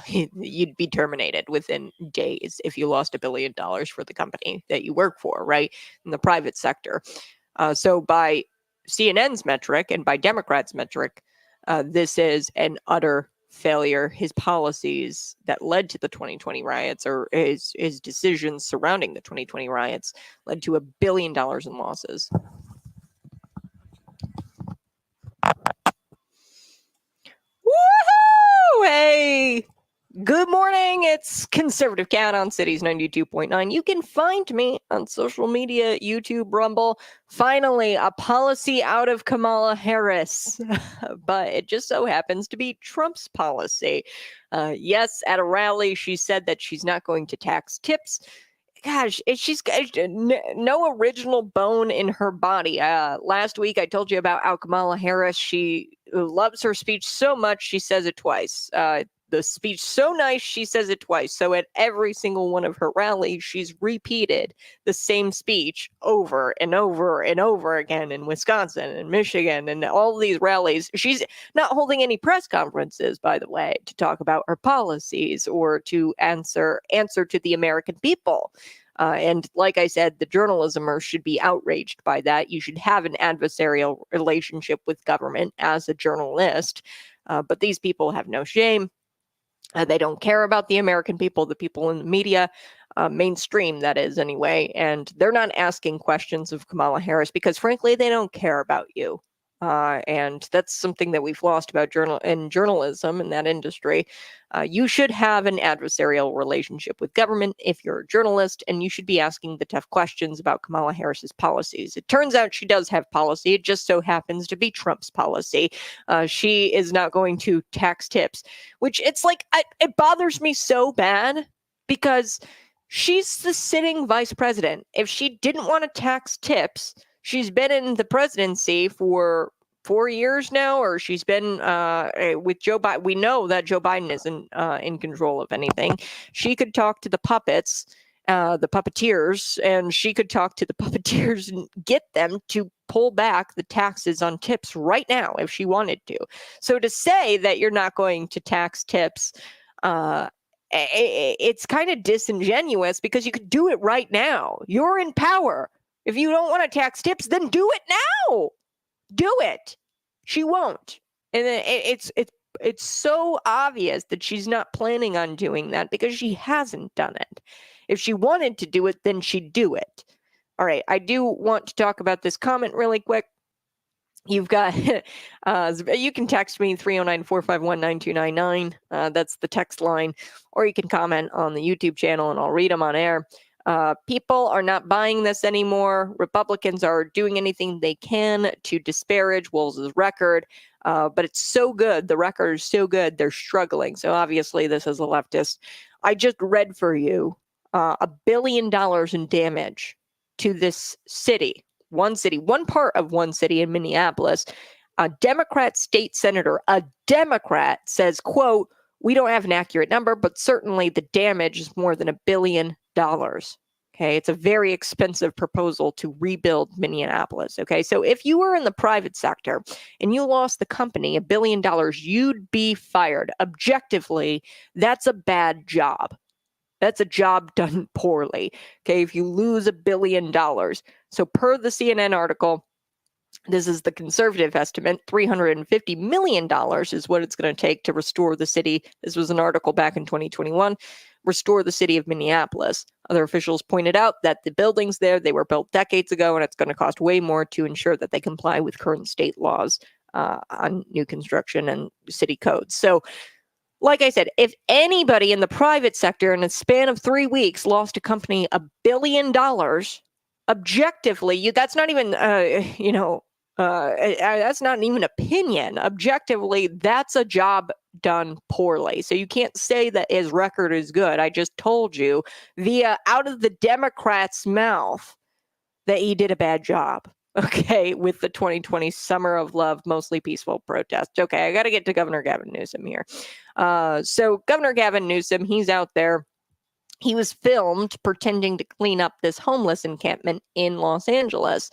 You'd be terminated within days if you lost $1 billion for the company that you work for, right? In the private sector. So by CNN's metric and by Democrats' metric, this is an utter failure. His policies that led to the 2020 riots, or his decisions surrounding the 2020 riots, led to $1 billion in losses. Woohoo! Hey! Good morning. It's Conservative Cat on Cities 92.9. You can find me on social media, YouTube, Rumble. Finally, a policy out of Kamala Harris. But it just so happens to be Trump's policy. Yes, at a rally, she said that she's not going to tax tips. Gosh, she's got no original bone in her body. Last week, I told you about how Kamala Harris, she loves her speech so much, she says it twice. The speech so nice, she says it twice. So at every single one of her rallies, she's repeated the same speech over and over and over again in Wisconsin and Michigan and all these rallies. She's not holding any press conferences, by the way, to talk about her policies or to answer to the American people. And like I said, the journalismers should be outraged by that. You should have an adversarial relationship with government as a journalist. But these people have no shame. They don't care about the American people, the people in the media, mainstream, that is, anyway. And they're not asking questions of Kamala Harris because, frankly, they don't care about you. And that's something that we've lost about journalism in that industry. You should have an adversarial relationship with government if you're a journalist, and you should be asking the tough questions about Kamala Harris's policies. It turns out she does have policy. It just so happens to be Trump's policy. She is not going to tax tips, which it's like, it bothers me so bad because she's the sitting vice president. If she didn't want to tax tips, she's been in the presidency for 4 years now, or she's been with Joe Biden. We know that Joe Biden isn't in control of anything. She could talk to the puppets, the puppeteers, and she could talk to the puppeteers and get them to pull back the taxes on tips right now if she wanted to. So to say that you're not going to tax tips, it's kind of disingenuous because you could do it right now. You're in power. If you don't want to tax tips, then do it now. Do it. She won't. And it's so obvious that she's not planning on doing that because she hasn't done it. If she wanted to do it, then she'd do it. All right. I do want to talk about this comment really quick. You've got, you can text me 309-451-9299. That's the text line. Or you can comment on the YouTube channel and I'll read them on air. People are not buying this anymore. Republicans are doing anything they can to disparage AWOLZ's record, but it's so good. The record is so good. They're struggling. So obviously this is a leftist. I just read for you $1 billion in damage to this city, one part of one city in Minneapolis. A Democrat state senator, a Democrat, says, quote, "We don't have an accurate number, but certainly the damage is more than $1 billion. Okay, it's a very expensive proposal to rebuild Minneapolis. Okay, so if you were in the private sector and you lost the company $1 billion, you'd be fired. Objectively, that's a bad job. That's a job done poorly. Okay, if you lose $1 billion. So per the CNN article, this is the conservative estimate, $350 million is what it's going to take to restore the city. This was an article back in 2021. restore the city of Minneapolis. Other officials pointed out that the buildings there, they were built decades ago, and it's going to cost way more to ensure that they comply with current state laws on new construction and city codes. So, like I said, if anybody in the private sector in a span of 3 weeks lost a company $1 billion, objectively, that's not even, that's not even opinion. Objectively, that's a job done poorly. So you can't say that his record is good. I just told you via out of the Democrats' mouth that he did a bad job. Okay, with the 2020 Summer of Love, mostly peaceful protest. Okay, I got to get to Governor Gavin Newsom here. So Governor Gavin Newsom, he's out there. He was filmed pretending to clean up this homeless encampment in Los Angeles.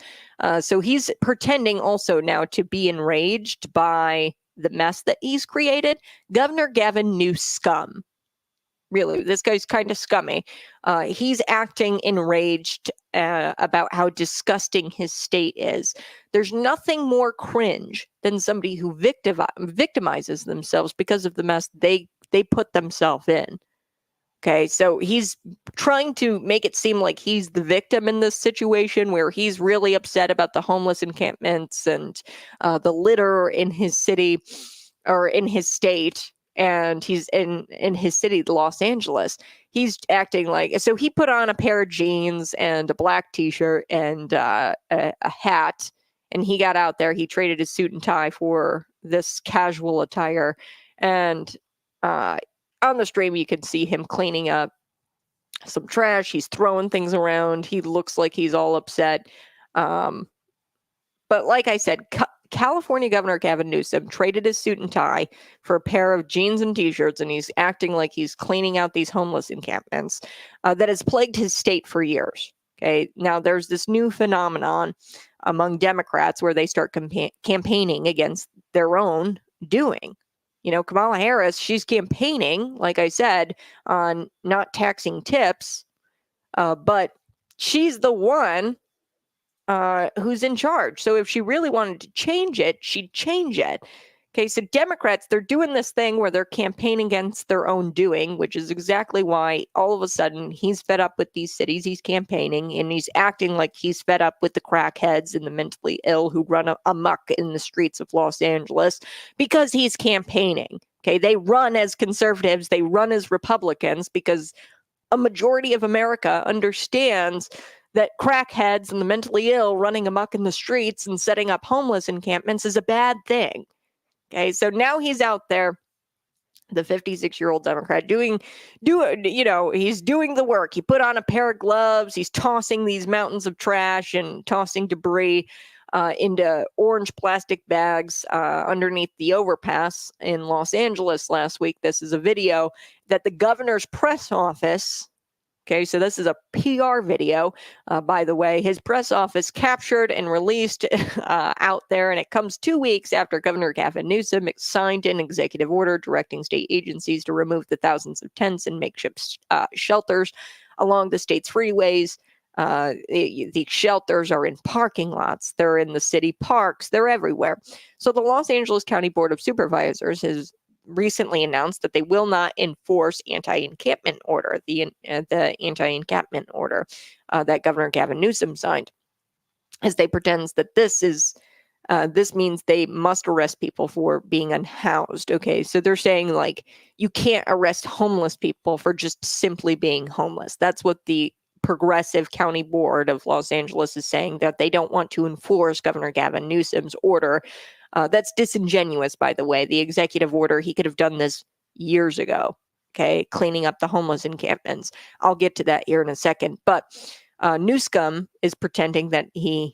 So he's pretending also now to be enraged by the mess that he's created. Governor Gavin Newsom. Really, this guy's kind of scummy. He's acting enraged about how disgusting his state is. There's nothing more cringe than somebody who victimizes themselves because of the mess they put themselves in. Okay, so he's trying to make it seem like he's the victim in this situation where he's really upset about the homeless encampments and the litter in his city or in his state. And he's in his city, Los Angeles. He's acting like, so he put on a pair of jeans and a black t-shirt and a hat, and he got out there. He traded his suit and tie for this casual attire. And on the stream, you can see him cleaning up some trash. He's throwing things around. He looks like he's all upset. But like I said, California Governor Gavin Newsom traded his suit and tie for a pair of jeans and t-shirts, and he's acting like he's cleaning out these homeless encampments that has plagued his state for years. Okay, now there's this new phenomenon among Democrats where they start campaigning against their own doing. You know, Kamala Harris, she's campaigning, like I said, on not taxing tips, but she's the one who's in charge. So if she really wanted to change it, she'd change it. Okay, so Democrats, they're doing this thing where they're campaigning against their own doing, which is exactly why all of a sudden he's fed up with these cities he's campaigning, and he's acting like he's fed up with the crackheads and the mentally ill who run amok in the streets of Los Angeles because he's campaigning. Okay, they run as conservatives, they run as Republicans because a majority of America understands that crackheads and the mentally ill running amok in the streets and setting up homeless encampments is a bad thing. Okay, so now he's out there, the 56-year-old Democrat, he's doing the work. He put on a pair of gloves. He's tossing these mountains of trash and tossing debris into orange plastic bags underneath the overpass in Los Angeles last week. This is a video that the governor's press office, okay, so this is a PR video, by the way. His press office captured and released out there, and it comes 2 weeks after Governor Gavin Newsom signed an executive order directing state agencies to remove the thousands of tents and makeshift shelters along the state's freeways. The shelters are in parking lots. They're in the city parks. They're everywhere. So the Los Angeles County Board of Supervisors has recently announced that they will not enforce anti-encampment order, the anti-encampment order that Governor Gavin Newsom signed, as they pretend that this means they must arrest people for being unhoused. Okay, so they're saying like you can't arrest homeless people for just simply being homeless. That's what the Progressive County Board of Los Angeles is saying, that they don't want to enforce Governor Gavin Newsom's order. That's disingenuous, by the way. The executive order, he could have done this years ago, okay, cleaning up the homeless encampments. I'll get to that here in a second. But Newsom is pretending that he,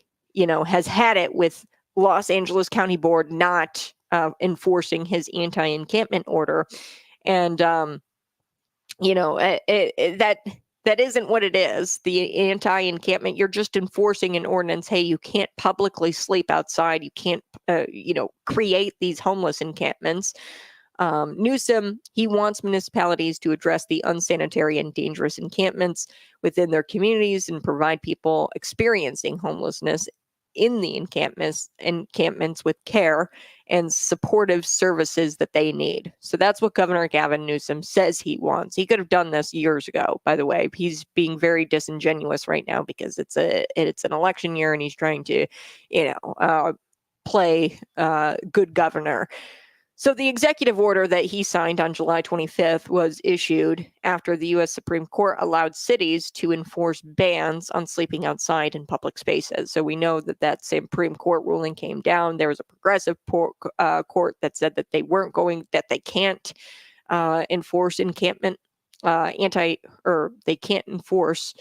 has had it with Los Angeles County Board not enforcing his anti-encampment order. And, that isn't what it is. The anti-encampment, you're just enforcing an ordinance. Hey, you can't publicly sleep outside. You can't, create these homeless encampments. Newsom, he wants municipalities to address the unsanitary and dangerous encampments within their communities and provide people experiencing homelessness in the encampments with care and supportive services that they need. So that's what Governor Gavin Newsom says he wants. He could have done this years ago, by the way. He's being very disingenuous right now because it's an election year and he's trying to, play good governor. So the executive order that he signed on July 25th was issued after the U.S. Supreme Court allowed cities to enforce bans on sleeping outside in public spaces. So we know that Supreme Court ruling came down. There was a progressive court that said that they can't enforce encampment they can't enforce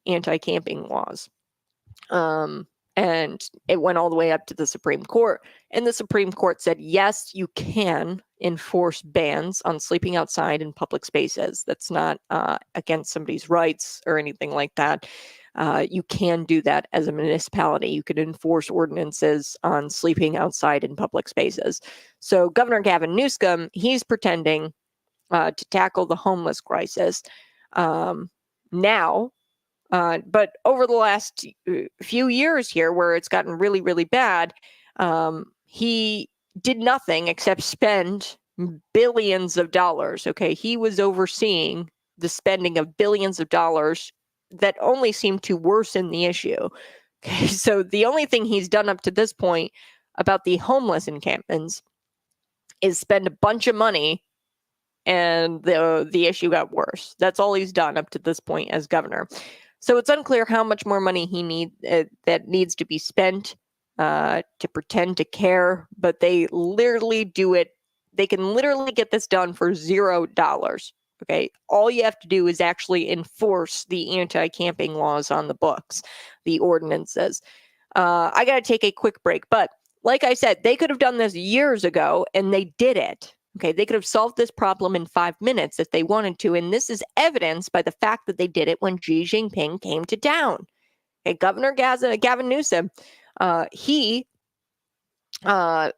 anti-camping laws. And it went all the way up to the Supreme Court. And the Supreme Court said, yes, you can enforce bans on sleeping outside in public spaces. That's not against somebody's rights or anything like that. You can do that as a municipality. You can enforce ordinances on sleeping outside in public spaces. So Governor Gavin Newsom, he's pretending to tackle the homeless crisis now. But over the last few years here, where it's gotten really, really bad, he did nothing except spend billions of dollars. Okay, he was overseeing the spending of billions of dollars that only seemed to worsen the issue. Okay, so the only thing he's done up to this point about the homeless encampments is spend a bunch of money, and the issue got worse. That's all he's done up to this point as governor. So it's unclear how much more money that needs to be spent to pretend to care, but they literally do it. They can literally get this done for $0. Okay, all you have to do is actually enforce the anti-camping laws on the books, the ordinances. I got to take a quick break, but like I said, they could have done this years ago, and they did it. Okay, they could have solved this problem in 5 minutes if they wanted to, and this is evidenced by the fact that they did it when Xi Jinping came to town. Okay, Governor Gavin Newsom, he could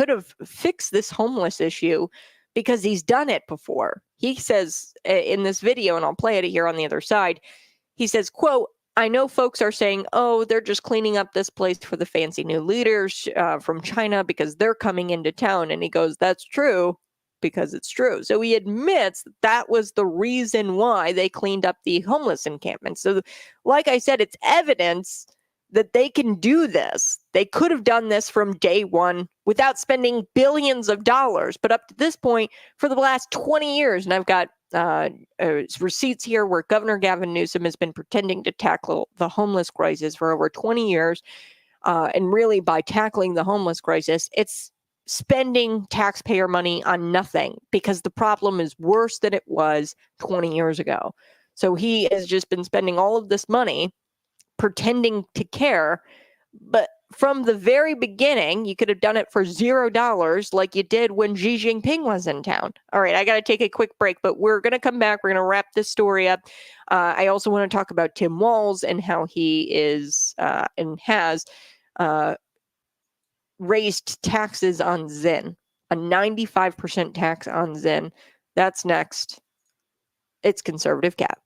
have fixed this homeless issue because he's done it before. He says in this video, and I'll play it here on the other side, he says, quote, I know folks are saying, oh, they're just cleaning up this place for the fancy new leaders from China because they're coming into town. And he goes, that's true because it's true. So he admits that was the reason why they cleaned up the homeless encampment. So like I said, it's evidence that they can do this. They could have done this from day one without spending billions of dollars. But up to this point, for the last 20 years, and I've got receipts here where Governor Gavin Newsom has been pretending to tackle the homeless crisis for over 20 years. And really, by tackling the homeless crisis, it's spending taxpayer money on nothing because the problem is worse than it was 20 years ago. So he has just been spending all of this money pretending to care. But from the very beginning, you could have done it for $0 like you did when Xi Jinping was in town. All right, I got to take a quick break, but we're going to come back. We're going to wrap this story up. I also want to talk about Tim AWOLZ and how he is and has raised taxes on Zyn, a 95% tax on Zyn. That's next. It's Conservative Cat.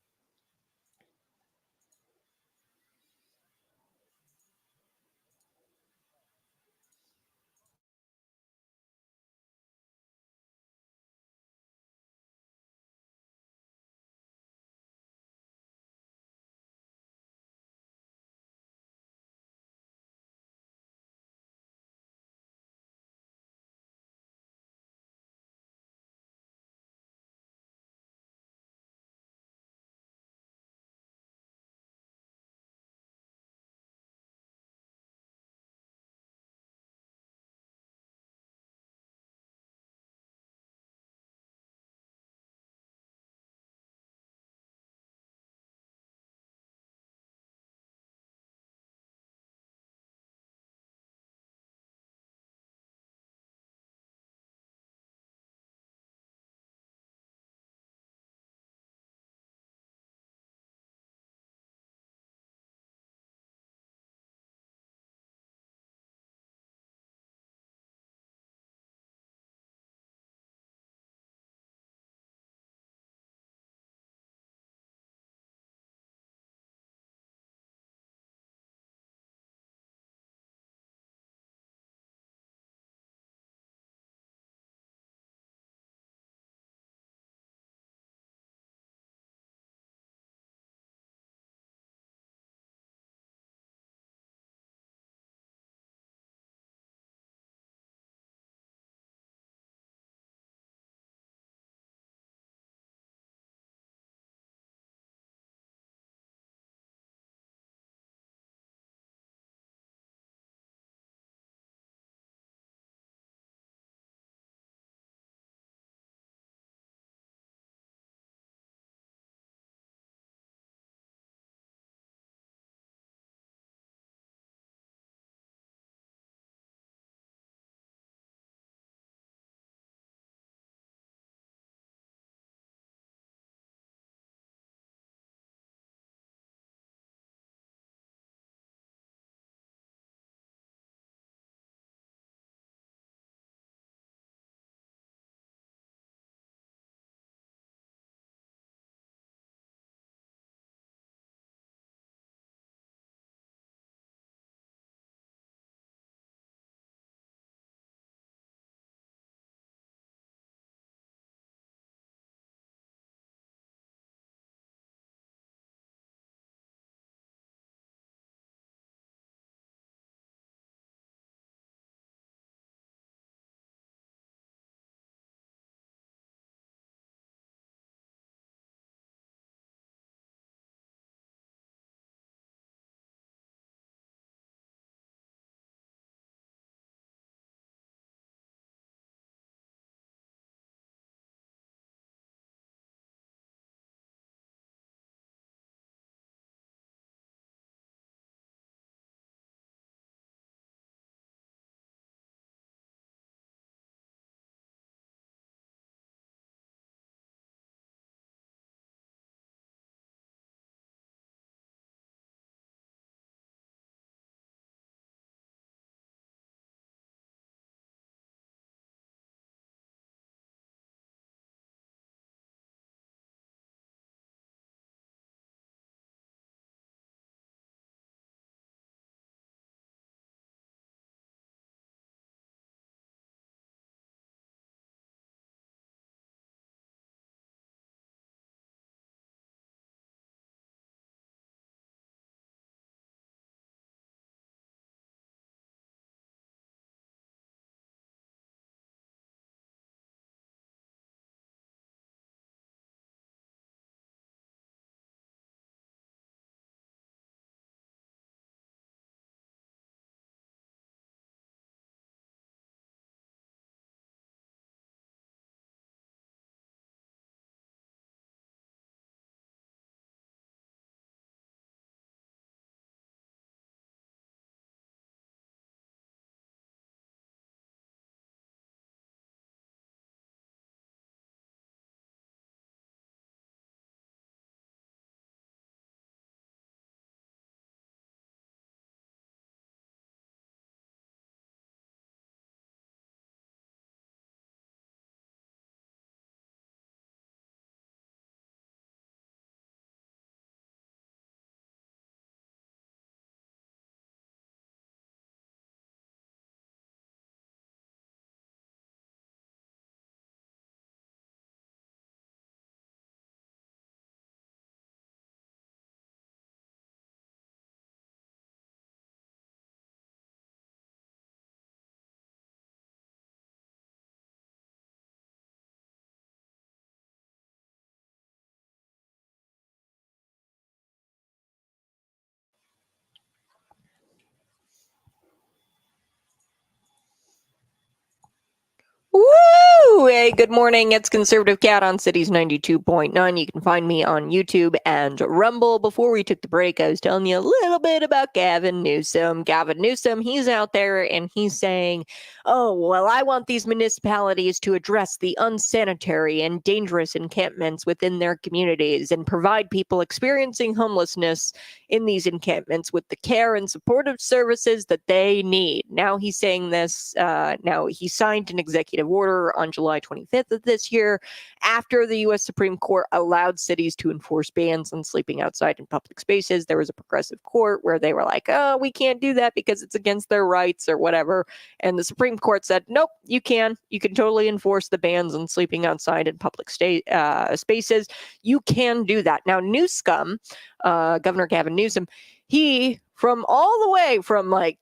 Woo! Hey, good morning. It's Conservative Cat on Cities 92.9. You can find me on YouTube and Rumble. Before we took the break, I was telling you a little bit about Gavin Newsom. Gavin Newsom, he's out there and he's saying, oh, well, I want these municipalities to address the unsanitary and dangerous encampments within their communities and provide people experiencing homelessness in these encampments with the care and supportive services that they need. Now he's saying this, now he signed an executive order on July 25th of this year after the U.S. Supreme Court allowed cities to enforce bans on sleeping outside in public spaces. There was a progressive court where they were like, oh, we can't do that because it's against their rights or whatever. And the Supreme Court said, nope, you can. You can totally enforce the bans on sleeping outside in public spaces. You can do that. Now, Newsom, Governor Gavin Newsom, he, from all the way from like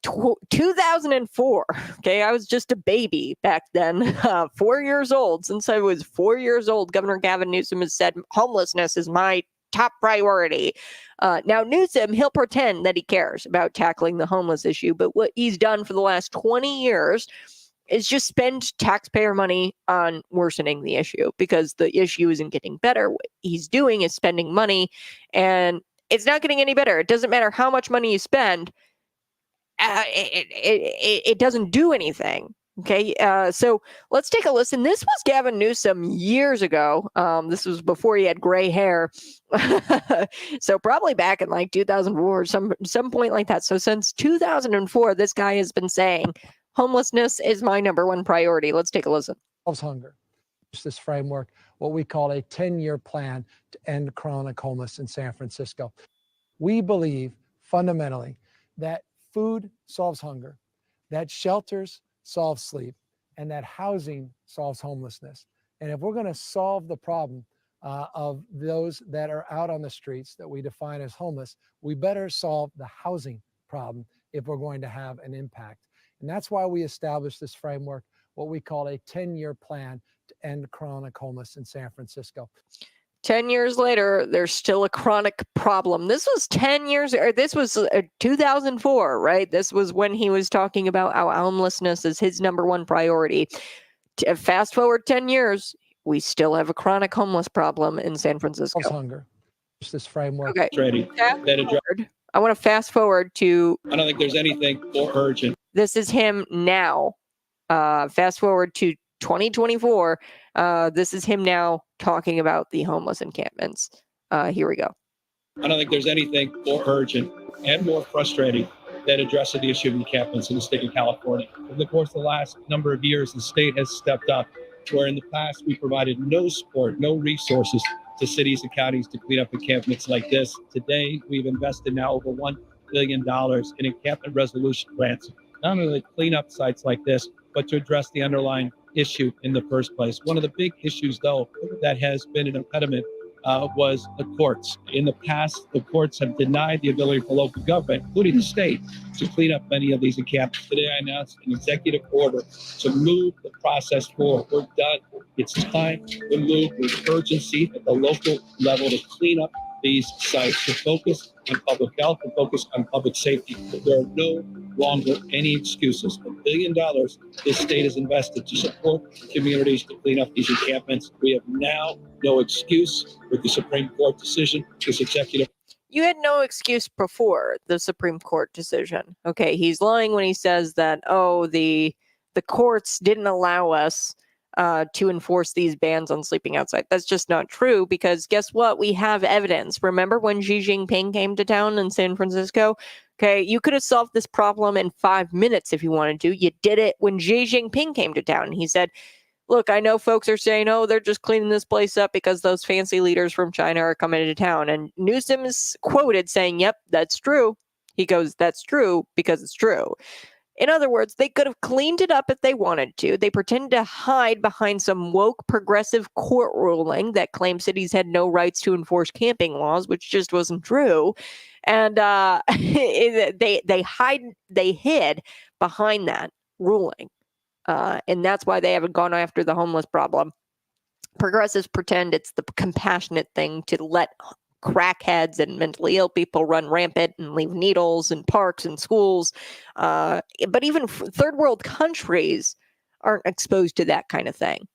2004, okay, I was just a baby back then, 4 years old. Since I was 4 years old, Governor Gavin Newsom has said homelessness is my top priority. Now, Newsom, he'll pretend that he cares about tackling the homeless issue, but what he's done for the last 20 years is just spend taxpayer money on worsening the issue because the issue isn't getting better. What he's doing is spending money, and it's not getting any better. It doesn't matter how much money you spend. It doesn't do anything. Okay, so let's take a listen. This was Gavin Newsom years ago. This was before he had gray hair. So probably back in like 2004 or some point like that. So since 2004, this guy has been saying homelessness is my number one priority. Let's take a listen. Hunger. This framework, what we call a 10-year plan to end chronic homelessness in San Francisco. We believe fundamentally that food solves hunger, that shelters solve sleep, and that housing solves homelessness. And if we're going to solve the problem of those that are out on the streets that we define as homeless, we better solve the housing problem if we're going to have an impact. And that's why we established this framework, what we call a 10-year plan to end chronic homelessness in San Francisco. 10 years later, there's still a chronic problem. This was 10 years, or this was 2004, right? This was when he was talking about how homelessness is his number one priority. Fast forward 10 years, we still have a chronic homeless problem in San Francisco. Hunger. This framework. Okay. I want to fast forward to. I don't think there's anything more urgent. This is him now. Fast forward to 2024. This is him now talking about the homeless encampments. Here we go. I don't think there's anything more urgent and more frustrating than addressing the issue of encampments in the state of California. Over the course of the last number of years, the state has stepped up, where in the past we provided no support, no resources to cities and counties to clean up encampments like this. Today, we've invested now over $1 billion in encampment resolution grants, not only to clean up sites like this, but to address the underlying issue in the first place. One of the big issues, though, that has been an impediment was the courts. In the past, the courts have denied the ability for local government, including the state, to clean up many of these encampments. Today, I announced an executive order to move the process forward. We're done. It's time to move with urgency at the local level to clean up these sites, to focus on public health and focus on public safety. There are no longer any excuses. $1 billion this state has invested to support communities to clean up these encampments. We have now no excuse with the Supreme Court decision. This executive. You had no excuse before the Supreme Court decision. Okay, he's lying when he says that, oh, the courts didn't allow us to enforce these bans on sleeping outside. That's just not true, because guess what? We have evidence. Remember when Xi Jinping came to town in San Francisco? Okay, you could have solved this problem in 5 minutes if you wanted to. You did it when Xi Jinping came to town. He said, look, I know folks are saying, oh, they're just cleaning this place up because those fancy leaders from China are coming to town. And Newsom is quoted saying, yep, that's true. He goes, that's true because it's true. In other words, they could have cleaned it up if they wanted to. They pretended to hide behind some woke progressive court ruling that claimed cities had no rights to enforce camping laws, which just wasn't true. And they hid behind that ruling. And that's why they haven't gone after the homeless problem. Progressives pretend it's the compassionate thing to let crackheads and mentally ill people run rampant and leave needles in parks and schools. But even third world countries aren't exposed to that kind of thing.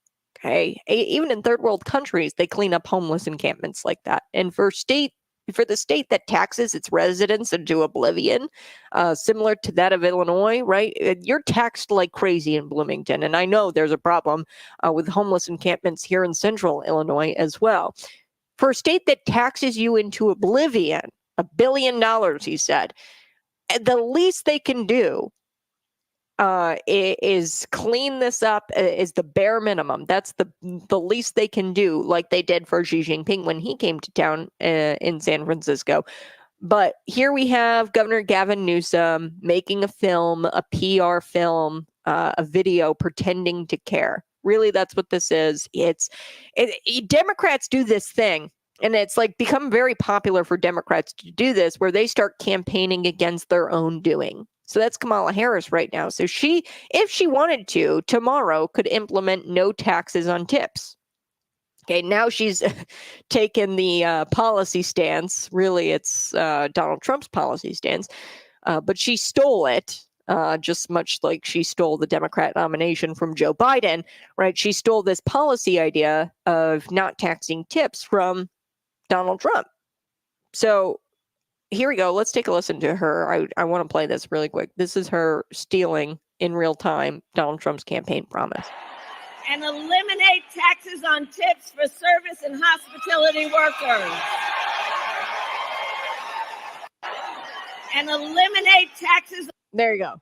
Okay. Even in third world countries, they clean up homeless encampments like that. And for the state that taxes its residents into oblivion, similar to that of Illinois, right? You're taxed like crazy in Bloomington. And I know there's a problem with homeless encampments here in central Illinois as well. For a state that taxes you into oblivion, $1 billion, he said, the least they can do is clean this up, is the bare minimum. That's the least they can do, like they did for Xi Jinping when he came to town in San Francisco. But here we have Governor Gavin Newsom making a film, a PR film, a video pretending to care. Really, that's what this is. Democrats do this thing, and it's like become very popular for Democrats to do this, where they start campaigning against their own doing. So that's Kamala Harris right now. So she, if she wanted to, tomorrow could implement no taxes on tips. Okay, now she's taken the policy stance. Really, it's Donald Trump's policy stance, but she stole it, just much like she stole the Democrat nomination from Joe Biden, right? She stole this policy idea of not taxing tips from Donald Trump. So here we go. Let's take a listen to her. I want to play this really quick. This is her stealing in real time Donald Trump's campaign promise. And eliminate taxes on tips for service and hospitality workers. And eliminate taxes. There you go.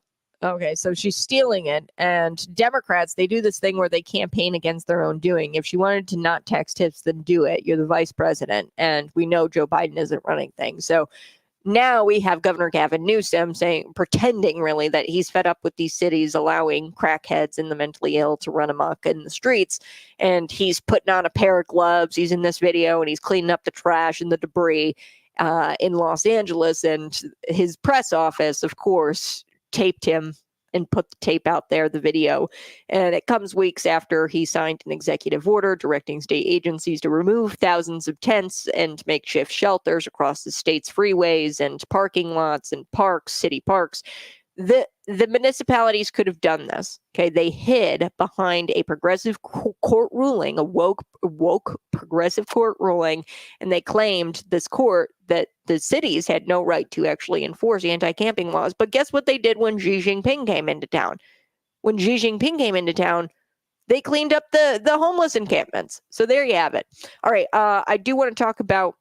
Okay, so she's stealing it, and Democrats, they do this thing where they campaign against their own doing. If she wanted to not tax tips, then do it. You're the vice president, and we know Joe Biden isn't running things. So now we have Governor Gavin Newsom pretending really that he's fed up with these cities allowing crackheads and the mentally ill to run amok in the streets. And he's putting on a pair of gloves. He's in this video and he's cleaning up the trash and the debris in Los Angeles. And his press office, of course, taped him and put the tape out there, the video. And it comes weeks after he signed an executive order directing state agencies to remove thousands of tents and makeshift shelters across the state's freeways and parking lots and parks, city parks. The municipalities could have done this. Okay, they hid behind a progressive court ruling, a woke progressive court ruling, and they claimed this court that the cities had no right to actually enforce anti-camping laws. But guess what they did when Xi Jinping came into town? When Xi Jinping came into town, they cleaned up the homeless encampments. So there you have it. All right, I do want to talk about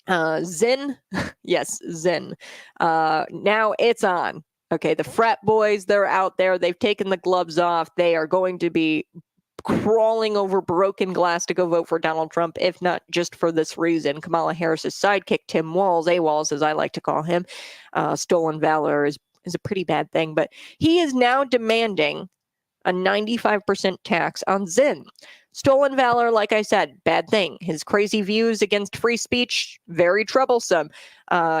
Zyn. Yes, Zyn. Now it's on. Okay, the frat boys, they're out there. They've taken the gloves off. They are going to be crawling over broken glass to go vote for Donald Trump, if not just for this reason. Kamala Harris's sidekick, Tim AWOLZ, as I like to call him, stolen valor is a pretty bad thing, but he is now demanding a 95% tax on Zyn. Stolen valor, like I said, bad thing. His crazy views against free speech, very troublesome.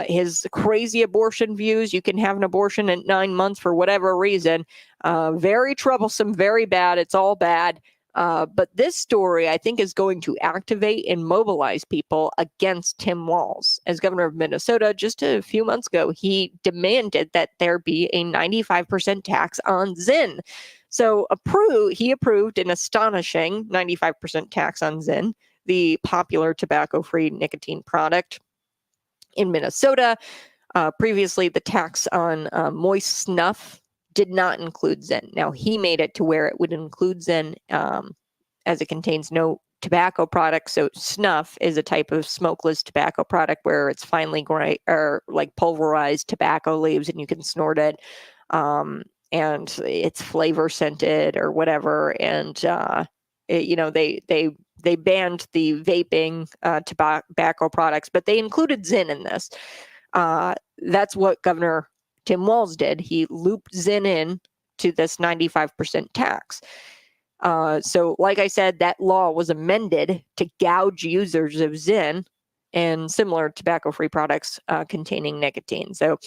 His crazy abortion views, you can have an abortion at 9 months for whatever reason, very troublesome, very bad. It's all bad. But this story, I think, is going to activate and mobilize people against Tim AWOLZ. As governor of Minnesota, just a few months ago, he demanded that there be a 95% tax on Zyn. So he approved an astonishing 95% tax on Zyn, the popular tobacco-free nicotine product in Minnesota. Previously, the tax on moist snuff did not include Zyn. Now, he made it to where it would include Zyn as it contains no tobacco products. So snuff is a type of smokeless tobacco product where it's finely or like pulverized tobacco leaves and you can snort it. And it's flavor scented or whatever. And, they banned the vaping tobacco products, but they included Zyn in this. That's what Governor Tim AWOLZ did. He looped Zyn in to this 95% tax. So like I said, that law was amended to gouge users of Zyn and similar tobacco-free products containing nicotine. So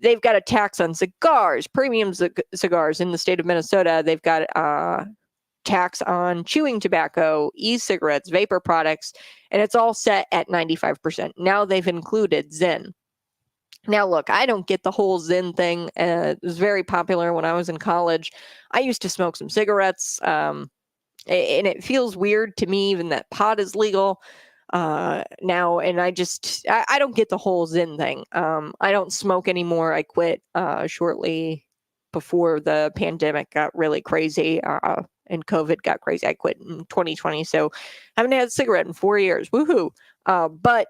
they've got a tax on cigars, premium cigars in the state of Minnesota. They've got a tax on chewing tobacco, e-cigarettes, vapor products, and it's all set at 95%. Now they've included Zyn. Now, look, I don't get the whole Zyn thing. It was very popular when I was in college. I used to smoke some cigarettes. And it feels weird to me even that pot is legal now, and I don't get the whole Zen thing. I don't smoke anymore. I quit shortly before the pandemic got really crazy and COVID got crazy. I quit in 2020, so I haven't had a cigarette in 4 years. Woohoo! But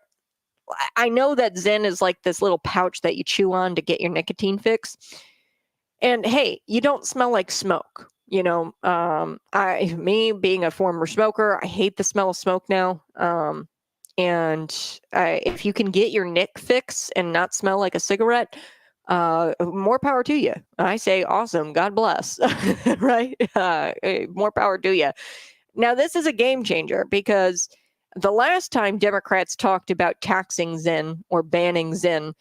I know that Zen is like this little pouch that you chew on to get your nicotine fix. And hey, you don't smell like smoke. You know, me being a former smoker, I hate the smell of smoke now. And if you can get your nick fix and not smell like a cigarette, more power to you. I say, awesome. God bless. Right? More power to you. Now, this is a game changer because the last time Democrats talked about taxing Zen or banning Zen,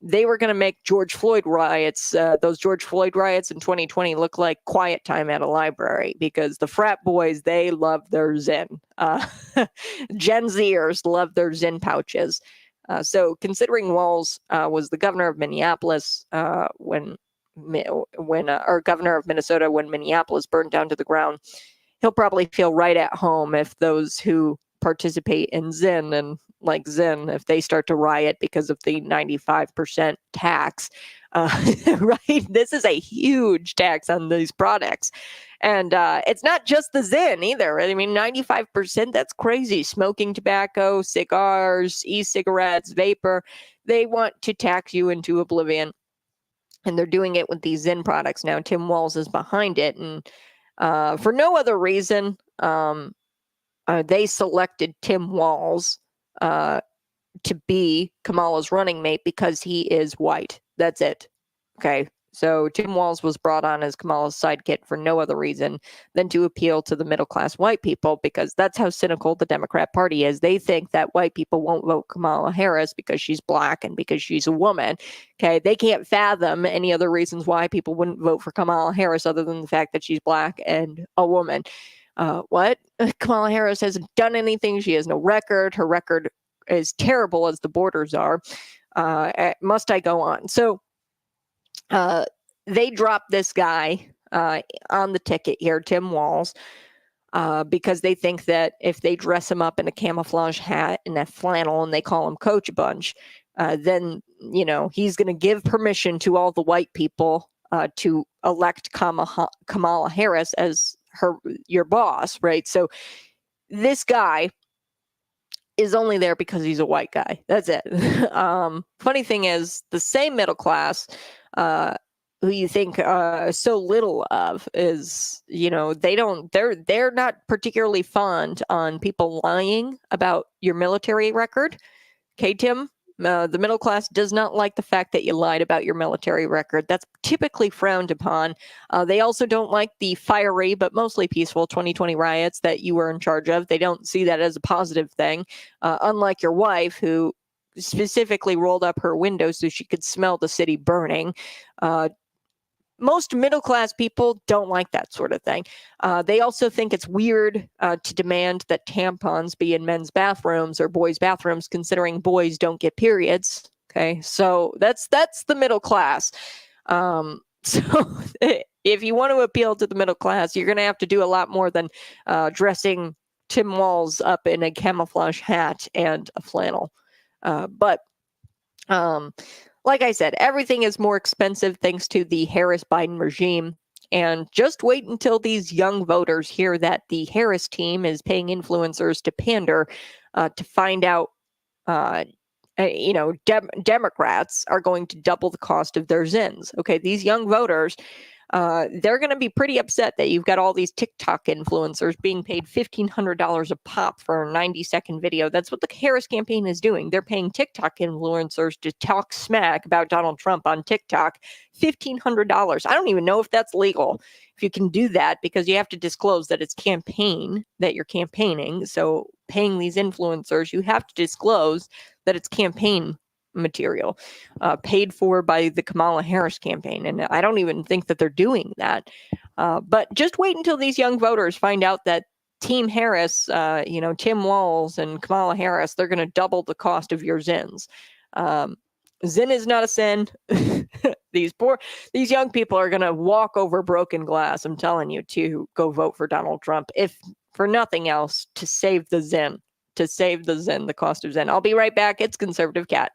they were going to make George Floyd riots, those George Floyd riots in 2020 look like quiet time at a library because the frat boys, they love their Zen. Gen Zers love their Zen pouches. So considering Walz was the governor of Minneapolis when or governor of Minnesota when Minneapolis burned down to the ground, he'll probably feel right at home if those who participate in Zen and like Zen, if they start to riot because of the 95% tax, right? This is a huge tax on these products. And it's not just the Zen either. I mean, 95%, that's crazy. Smoking tobacco, cigars, e-cigarettes, vapor, they want to tax you into oblivion. And they're doing it with these Zen products now. Tim Walz is behind it. And for no other reason, they selected Tim Walz to be Kamala's running mate because he is white. That's it. Okay. So Tim Walz was brought on as Kamala's sidekick for no other reason than to appeal to the middle class white people because that's how cynical the Democrat Party is. They think that white people won't vote Kamala Harris because she's black and because she's a woman. Okay. They can't fathom any other reasons why people wouldn't vote for Kamala Harris other than the fact that she's black and a woman. What? Kamala Harris hasn't done anything. She has no record. Her record is terrible as the borders are. Must I go on? So they dropped this guy on the ticket here, Tim Walz, because they think that if they dress him up in a camouflage hat and a flannel and they call him Coach a bunch, then, you know, he's going to give permission to all the white people to elect Kamala Harris as your boss, right? So this guy is only there because he's a white guy. That's it. Funny thing is, the same middle class who you think so little of is, you know, they're not particularly fond on people lying about your military record. Okay, Tim? The middle class does not like the fact that you lied about your military record. That's typically frowned upon. They also don't like the fiery but mostly peaceful 2020 riots that you were in charge of. They don't see that as a positive thing. Unlike your wife, who specifically rolled up her window so she could smell the city burning. Most middle-class people don't like that sort of thing. They also think it's weird to demand that tampons be in men's bathrooms or boys' bathrooms, considering boys don't get periods. Okay, so that's the middle class. So if you want to appeal to the middle class, you're going to have to do a lot more than dressing Tim Walz up in a camouflage hat and a flannel. Like I said, everything is more expensive thanks to the Harris-Biden regime. And just wait until these young voters hear that the Harris team is paying influencers to pander to find out, Democrats are going to double the cost of their Zins. Okay, these young voters, they're going to be pretty upset that you've got all these TikTok influencers being paid $1,500 a pop for a 90-second video. That's what the Harris campaign is doing. They're paying TikTok influencers to talk smack about Donald Trump on TikTok. $1,500. I don't even know if that's legal, if you can do that, because you have to disclose that it's campaign, that you're campaigning. So paying these influencers, you have to disclose that it's campaign material paid for by the Kamala Harris campaign. And I don't even think that they're doing that. But just wait until these young voters find out that Team Harris, Tim Walz and Kamala Harris, they're going to double the cost of your Zins. Zin is not a sin. These young people are going to walk over broken glass, I'm telling you, to go vote for Donald Trump, if for nothing else, to save the Zen, the cost of Zen. I'll be right back. It's Conservative Cat.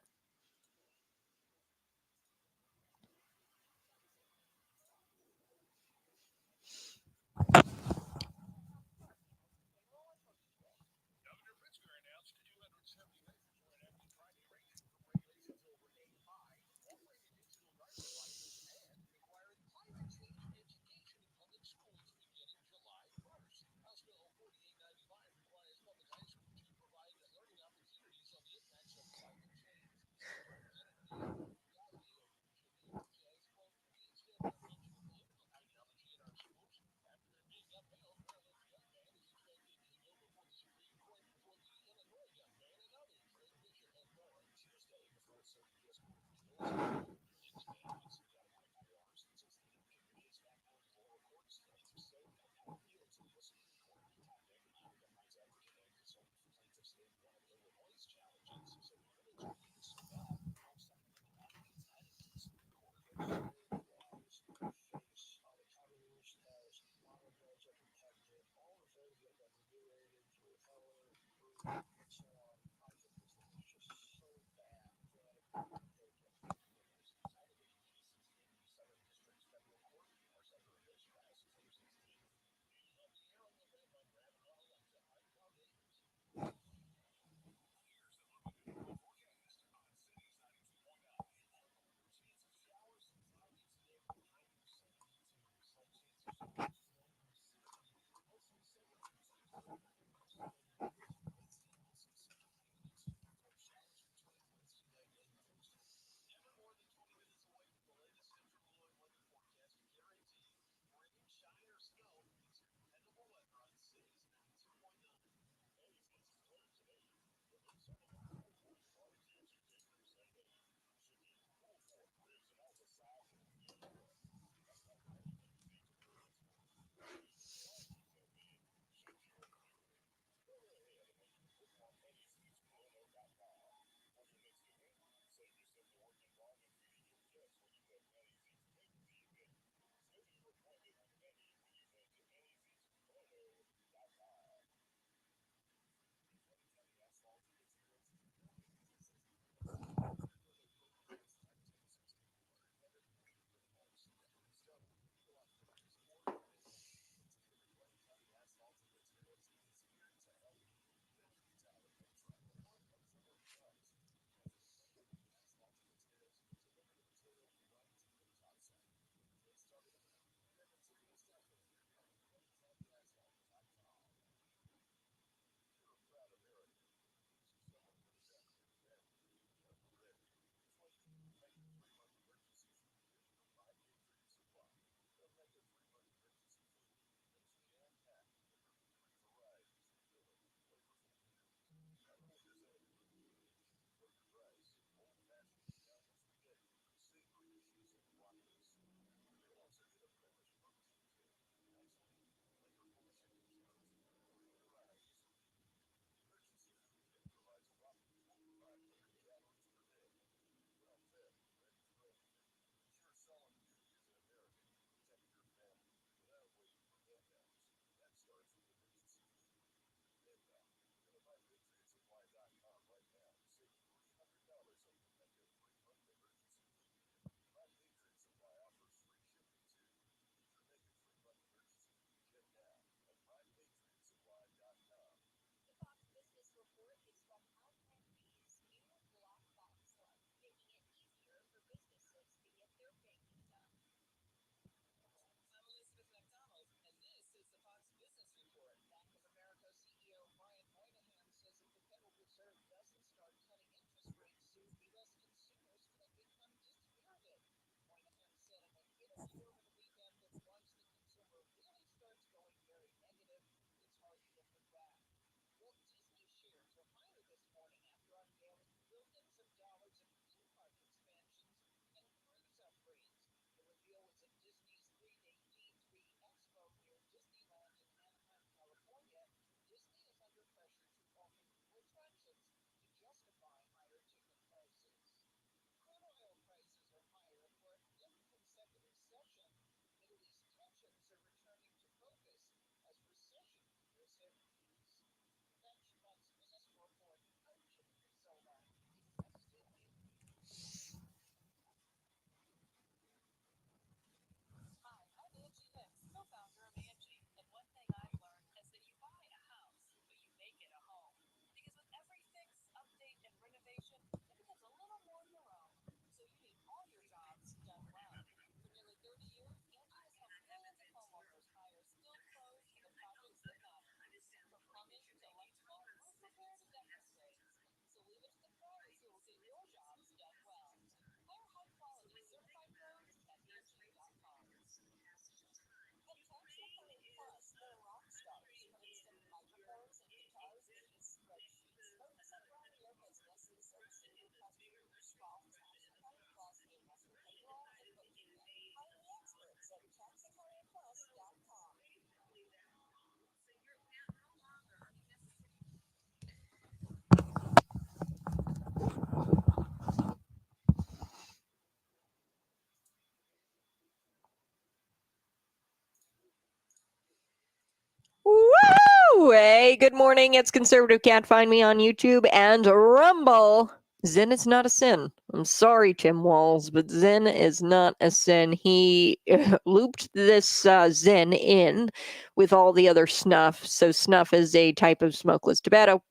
Woo! Hey, good morning. It's Conservative Cat. Find me on YouTube and Rumble. Zen is not a sin. I'm sorry, Tim AWOLZ, but Zen is not a sin. He looped this Zen in with all the other snuff. So snuff is a type of smokeless tobacco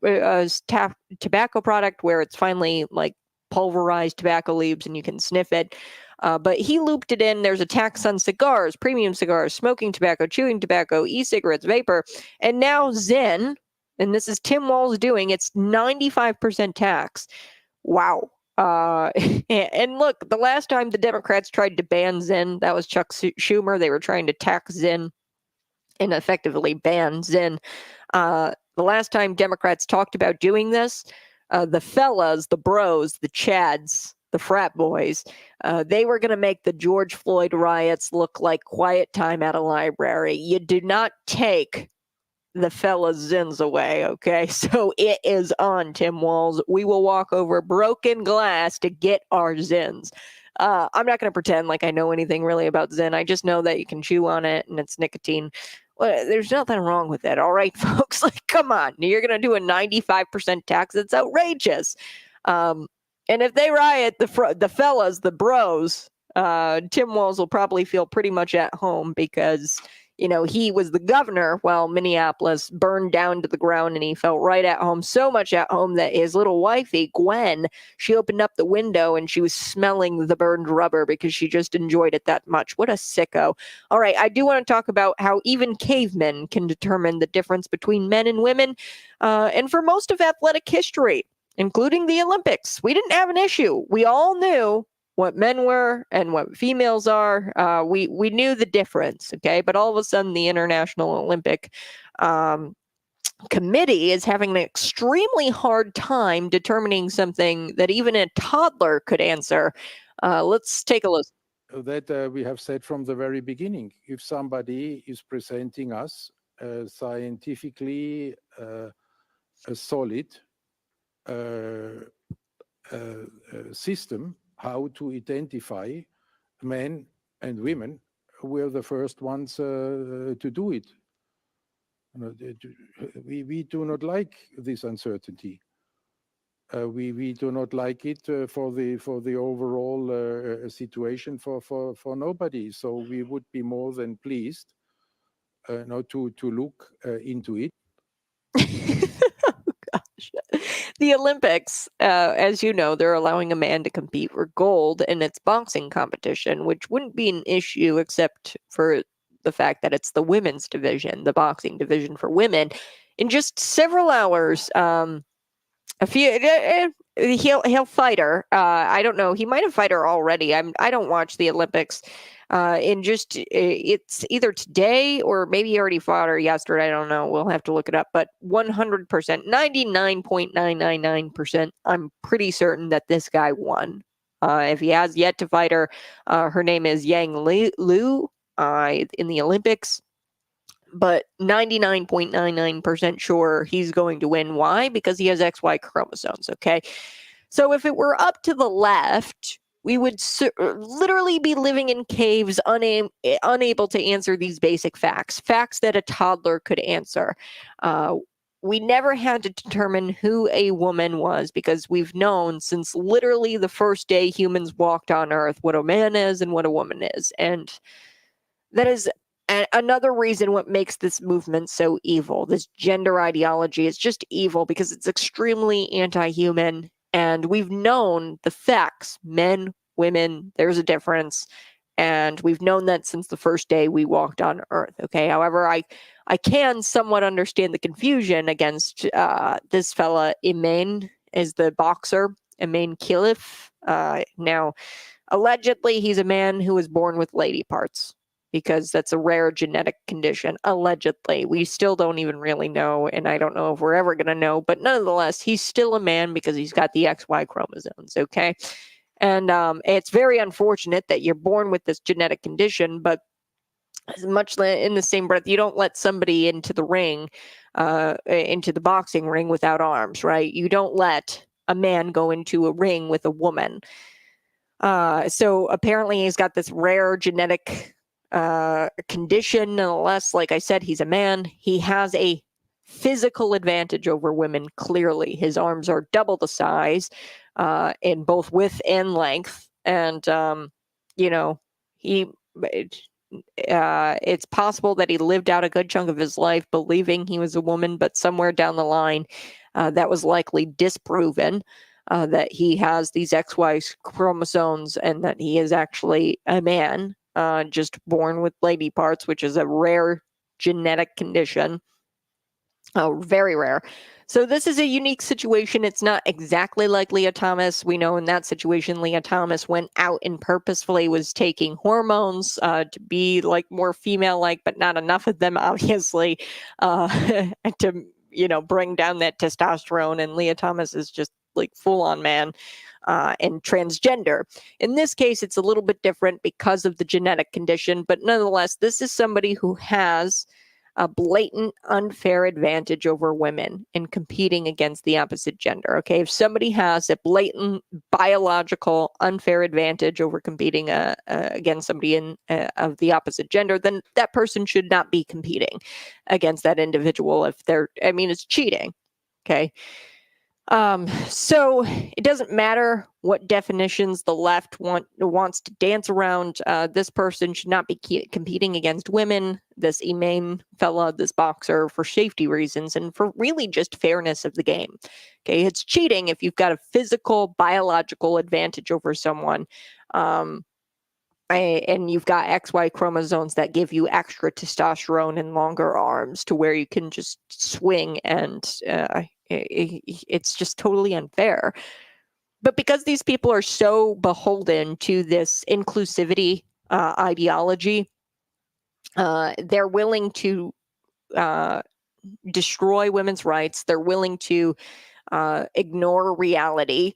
product where it's finally like pulverized tobacco leaves and you can sniff it. But he looped it in. There's a tax on cigars, premium cigars, smoking tobacco, chewing tobacco, e-cigarettes, vapor, and now Zen, and this is Tim AWOLZ doing, it's 95% tax. Wow. And look, the last time the Democrats tried to ban Zen, that was Chuck Schumer. They were trying to tax Zen and effectively ban Zen. The last time Democrats talked about doing this, the fellas, the bros, the chads, the frat boys, they were going to make the George Floyd riots look like quiet time at a library. You do not take the fellas' Zins away, okay? So it is on, Tim AWOLZ. We will walk over broken glass to get our Zins. I'm not going to pretend like I know anything really about Zen. I just know that you can chew on it and it's nicotine. Well, there's nothing wrong with that, all right, folks? Like, come on. You're going to do a 95% tax? It's outrageous. And if they riot, the fellas, the bros, Tim AWOLZ will probably feel pretty much at home because, you know, he was the governor while Minneapolis burned down to the ground and he felt right at home, so much at home that his little wifey, Gwen, she opened up the window and she was smelling the burned rubber because she just enjoyed it that much. What a sicko. All right, I do want to talk about how even cavemen can determine the difference between men and women. And for most of athletic history, including the Olympics, we didn't have an issue. We all knew what men were and what females are. We knew the difference, okay? But all of a sudden, the International Olympic Committee is having an extremely hard time determining something that even a toddler could answer. Let's take a look. That we have said from the very beginning. If somebody is presenting us scientifically a solid system, how to identify men and women, we're the first ones to do it. We do not like this uncertainty. We do not like it for the overall situation for nobody. So we would be more than pleased to look into it. The Olympics, as you know, they're allowing a man to compete for gold in its boxing competition, which wouldn't be an issue except for the fact that it's the women's division, the boxing division for women. In just several hours, he'll fight her. I don't know. He might have fight her already. I don't watch the Olympics. It's either today or maybe he already fought her yesterday. I don't know. We'll have to look it up. But 100%, 99.999%, I'm pretty certain that this guy won. If he has yet to fight her, her name is Yang Liu in the Olympics. But 99.99% sure he's going to win. Why? Because he has XY chromosomes, okay? So if it were up to the left, we would literally be living in caves, unable to answer these basic facts that a toddler could answer. We never had to determine who a woman was because we've known since literally the first day humans walked on Earth what a man is and what a woman is. And that is another reason what makes this movement so evil. This gender ideology is just evil because it's extremely anti-human. And we've known the facts, men, women, there's a difference. And we've known that since the first day we walked on Earth. Okay. However, I can somewhat understand the confusion against this fella, Iman, is the boxer, Iman Khalif. Now, allegedly, he's a man who was born with lady parts. because that's a rare genetic condition, allegedly. We still don't even really know, and I don't know if we're ever going to know, but nonetheless, he's still a man because he's got the XY chromosomes, okay? And it's very unfortunate that you're born with this genetic condition, but much in the same breath, you don't let somebody into the ring, into the boxing ring without arms, right? You don't let a man go into a ring with a woman. So apparently he's got this rare genetic condition. Nonetheless, like I said, he's a man. He has a physical advantage over women, clearly. His arms are double the size in both width and length. And, it's possible that he lived out a good chunk of his life believing he was a woman, but somewhere down the line, that was likely disproven. That he has these XY chromosomes and that he is actually a man, just born with lady parts, which is a rare genetic condition. Very rare. So this is a unique situation. It's not exactly like Leah Thomas. We know in that situation, Leah Thomas went out and purposefully was taking hormones to be like more female-like, but not enough of them, obviously, to bring down that testosterone. And Leah Thomas is just like full-on man and transgender. In this case, it's a little bit different because of the genetic condition, but nonetheless, this is somebody who has a blatant unfair advantage over women in competing against the opposite gender. Okay, if somebody has a blatant biological unfair advantage over competing against somebody of the opposite gender, then that person should not be competing against that individual. It's cheating. Okay. So it doesn't matter what definitions the left wants to dance around. This person should not be competing against women, this Imam fella, this boxer, for safety reasons and for really just fairness of the game. Okay, it's cheating if you've got a physical, biological advantage over someone. And you've got XY chromosomes that give you extra testosterone and longer arms to where you can just swing, and it's just totally unfair. But because these people are so beholden to this inclusivity ideology, they're willing to destroy women's rights. They're willing to ignore reality.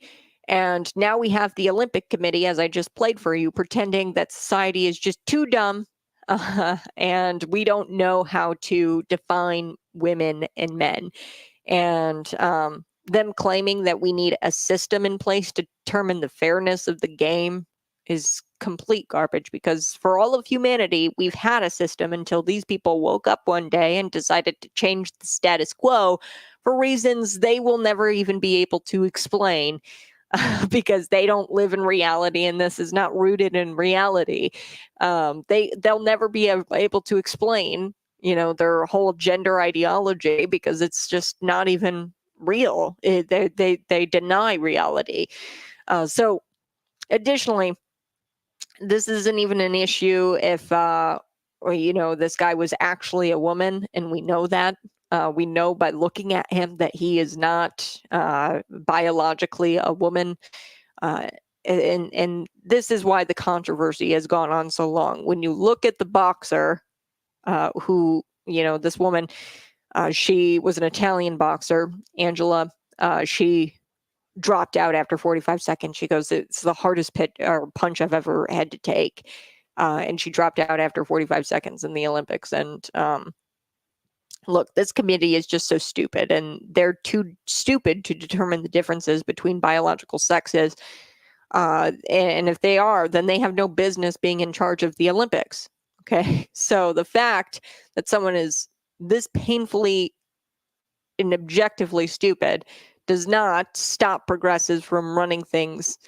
And now we have the Olympic Committee, as I just played for you, pretending that society is just too dumb and we don't know how to define women and men. And them claiming that we need a system in place to determine the fairness of the game is complete garbage, because for all of humanity, we've had a system until these people woke up one day and decided to change the status quo for reasons they will never even be able to explain. Because they don't live in reality, and this is not rooted in reality. They'll never be able to explain, their whole gender ideology, because it's just not even real. They deny reality. So, additionally, this isn't even an issue if this guy was actually a woman, and we know that. We know by looking at him that he is not biologically a woman. And this is why the controversy has gone on so long. When you look at the boxer, who, this woman, she was an Italian boxer, Angela, she dropped out after 45 seconds. She goes, it's the hardest punch I've ever had to take. And she dropped out after 45 seconds in the Olympics. And, look, this committee is just so stupid, and they're too stupid to determine the differences between biological sexes. And if they are, then they have no business being in charge of the Olympics. Okay. So the fact that someone is this painfully and objectively stupid does not stop progressives from running things.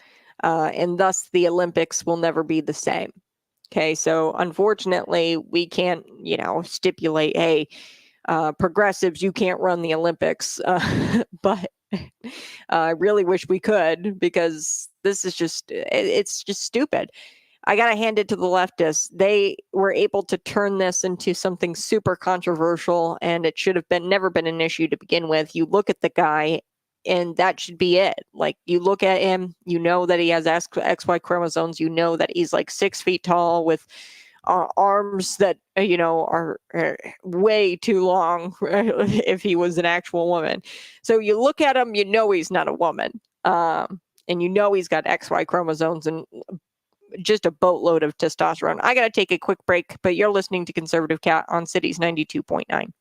And thus the Olympics will never be the same. Okay. So unfortunately, we can't, stipulate, hey, progressives, you can't run the Olympics. But I really wish we could, because this is it's just stupid. I got to hand it to the leftists. They were able to turn this into something super controversial, and it should have never been an issue to begin with. You look at the guy, and that should be it. Like, you look at him, that he has XY chromosomes, that he's like 6 feet tall with arms that are way too long if he was an actual woman. So you look at him, he's not a woman, and he's got XY chromosomes and just a boatload of testosterone. I gotta take a quick break, but you're listening to Conservative Cat on Cities 92.9.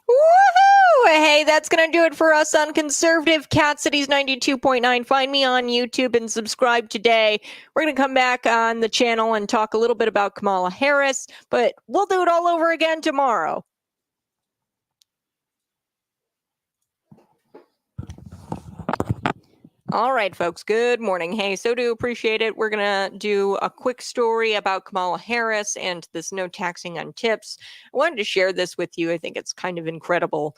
Woohoo! Hey, that's going to do it for us on Conservative Cat Cities 92.9. Find me on YouTube and subscribe today. We're going to come back on the channel and talk a little bit about Kamala Harris, but we'll do it all over again tomorrow. All right, folks, good morning. Hey, so do appreciate it. We're going to do a quick story about Kamala Harris and this no taxing on tips. I wanted to share this with you. I think it's kind of incredible.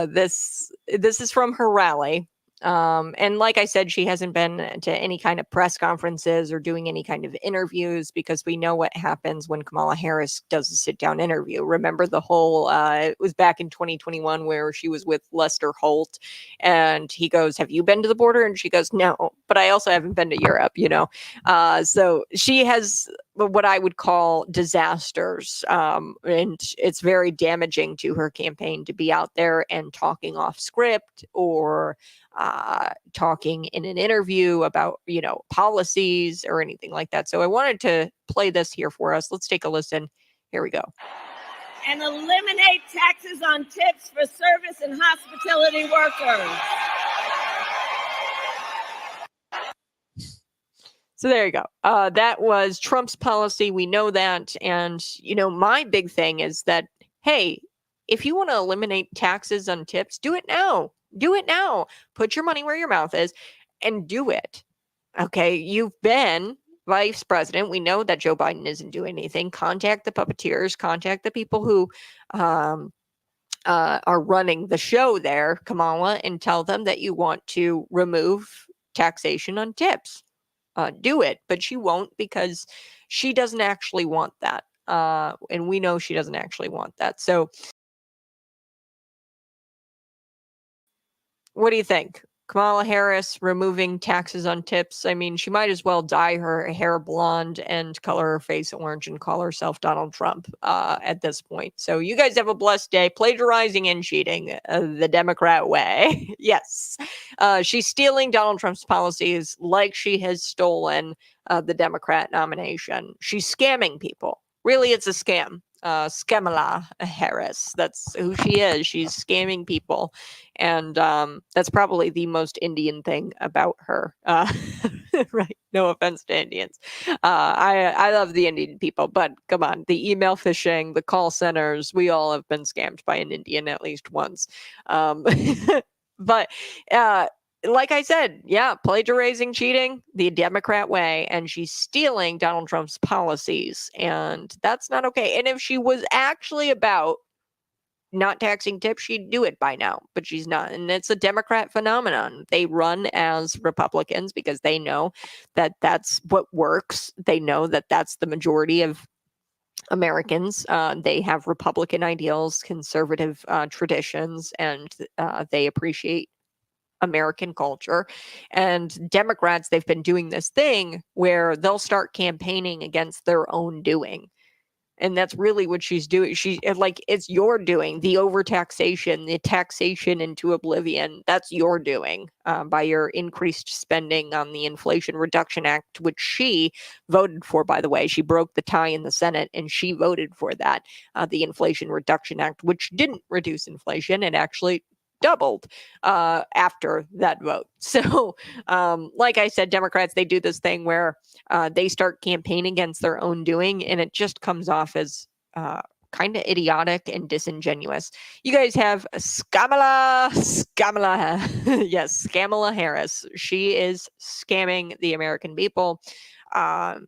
This is from her rally. And like I said, she hasn't been to any kind of press conferences or doing any kind of interviews because we know what happens when Kamala Harris does a sit-down interview. Remember the whole, it was back in 2021 where she was with Lester Holt and he goes, "Have you been to the border?" And she goes, "No, but I also haven't been to Europe, So she has what I would call disasters. And it's very damaging to her campaign to be out there and talking off script or talking in an interview about, policies or anything like that. So I wanted to play this here for us. Let's take a listen. Here we go. And eliminate taxes on tips for service and hospitality workers. So there you go. That was Trump's policy. We know that. And, my big thing is that, hey, if you want to eliminate taxes on tips, do it now. Do it now. Put your money where your mouth is and do it. Okay. You've been vice president. We know that Joe Biden isn't doing anything. Contact the puppeteers, contact the people who are running the show there, Kamala, and tell them that you want to remove taxation on tips. Do it, but she won't because she doesn't actually want that. And we know she doesn't actually want that. So what do you think? Kamala Harris removing taxes on tips. I mean, she might as well dye her hair blonde and color her face orange and call herself Donald Trump at this point. So you guys have a blessed day. Plagiarizing and cheating the Democrat way. Yes. She's stealing Donald Trump's policies like she has stolen the Democrat nomination. She's scamming people. Really, it's a scam. Kamala Harris. That's who she is. She's scamming people. And that's probably the most Indian thing about her. Right. No offense to Indians. I love the Indian people, but come on. The email phishing, the call centers, we all have been scammed by an Indian at least once. But like I said, yeah, plagiarizing, cheating, the Democrat way, and she's stealing Donald Trump's policies, and that's not okay. And if she was actually about not taxing tips, she'd do it by now, but she's not. And it's a Democrat phenomenon. They run as Republicans because they know that that's what works. They know that that's the majority of Americans. They have Republican ideals, conservative traditions, and they appreciate American culture. And Democrats, they've been doing this thing where they'll start campaigning against their own doing. And that's really what she's doing. It's your doing, the overtaxation, the taxation into oblivion. That's your doing by your increased spending on the Inflation Reduction Act, which she voted for, by the way. She broke the tie in the Senate and she voted for that, the Inflation Reduction Act, which didn't reduce inflation. It actually doubled after that vote. So, like I said, Democrats, they do this thing where they start campaigning against their own doing, and it just comes off as kind of idiotic and disingenuous. You guys have Kamala, yes, Kamala Harris. She is scamming the American people. I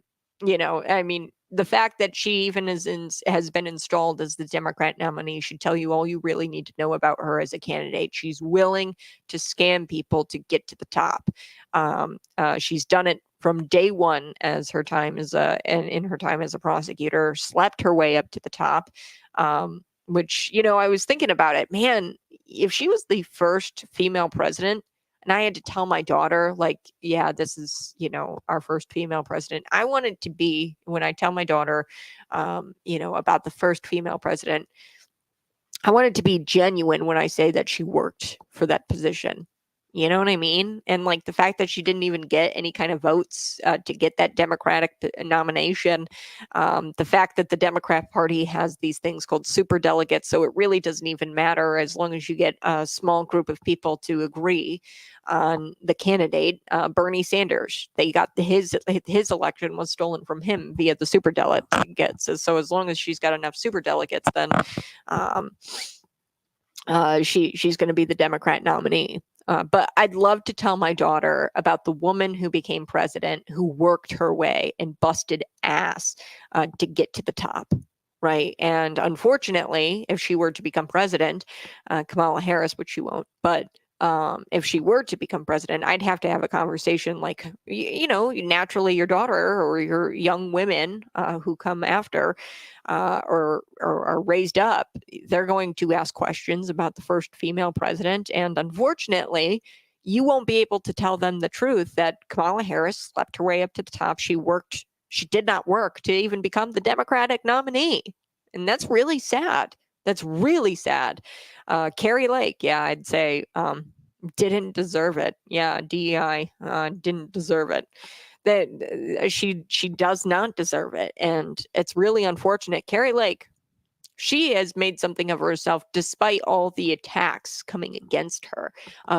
mean, the fact that she even has been installed as the Democrat nominee should tell you all you really need to know about her as a candidate. She's willing to scam people to get to the top. She's done it from day one as her time as in her time as a prosecutor, slept her way up to the top. Which, I was thinking about it, man, if she was the first female president, and I had to tell my daughter, yeah, this is, our first female president. I wanted to be, when I tell my daughter, about the first female president, I wanted to be genuine when I say that she worked for that position. You know what I mean? And the fact that she didn't even get any kind of votes to get that Democratic nomination, the fact that the Democrat Party has these things called super delegates, so it really doesn't even matter as long as you get a small group of people to agree on the candidate. Bernie Sanders, they got his election was stolen from him via the super delegates. So as long as she's got enough super delegates, then she's going to be the Democrat nominee. But I'd love to tell my daughter about the woman who became president, who worked her way and busted ass to get to the top, right? And unfortunately, if she were to become president, Kamala Harris, which she won't, but if she were to become president, I'd have to have a conversation naturally your daughter or your young women who come after or are raised up, they're going to ask questions about the first female president. And unfortunately, you won't be able to tell them the truth that Kamala Harris slept her way up to the top. She did not work to even become the Democratic nominee. And that's really sad. That's really sad. Carrie Lake, yeah, I'd say didn't deserve it. Yeah, DEI didn't deserve it. That she does not deserve it, and it's really unfortunate. Carrie Lake, she has made something of herself despite all the attacks coming against her,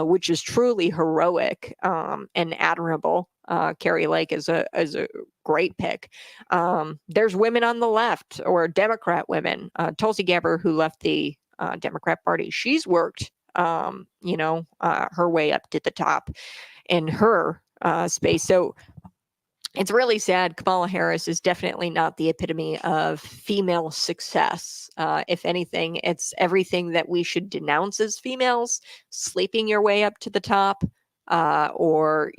which is truly heroic and admirable. Carrie Lake is a great pick. There's women on the left, or Democrat women. Tulsi Gabbard, who left the Democrat Party, she's worked her way up to the top in her space. So it's really sad. Kamala Harris is definitely not the epitome of female success. If anything, it's everything that we should denounce as females: sleeping your way up to the top, or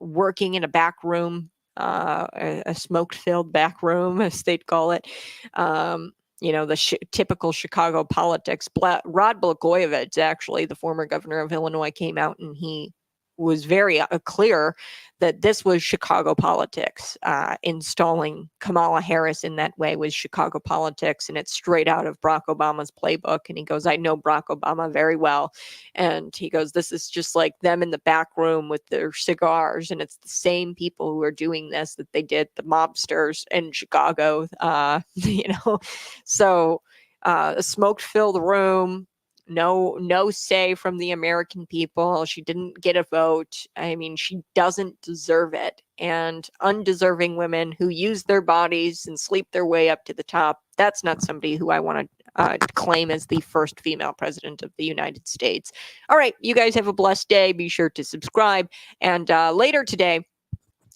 working in a back room, a smoke-filled back room, as they'd call it. The typical Chicago politics. Rod Blagojevich, actually, the former governor of Illinois, came out and he was very clear that this was Chicago politics. Installing Kamala Harris in that way was Chicago politics, and it's straight out of Barack Obama's playbook. And he goes, I know Barack Obama very well. And he goes, this is just like them in the back room with their cigars, and it's the same people who are doing this that they did, the mobsters in Chicago. So a smoke-filled room, no say from the American people. She didn't get a vote. I mean, she doesn't deserve it. And undeserving women who use their bodies and sleep their way up to the top, that's not somebody who I want to claim as the first female president of the United States. All right, you guys have a blessed day. Be sure to subscribe. And later today,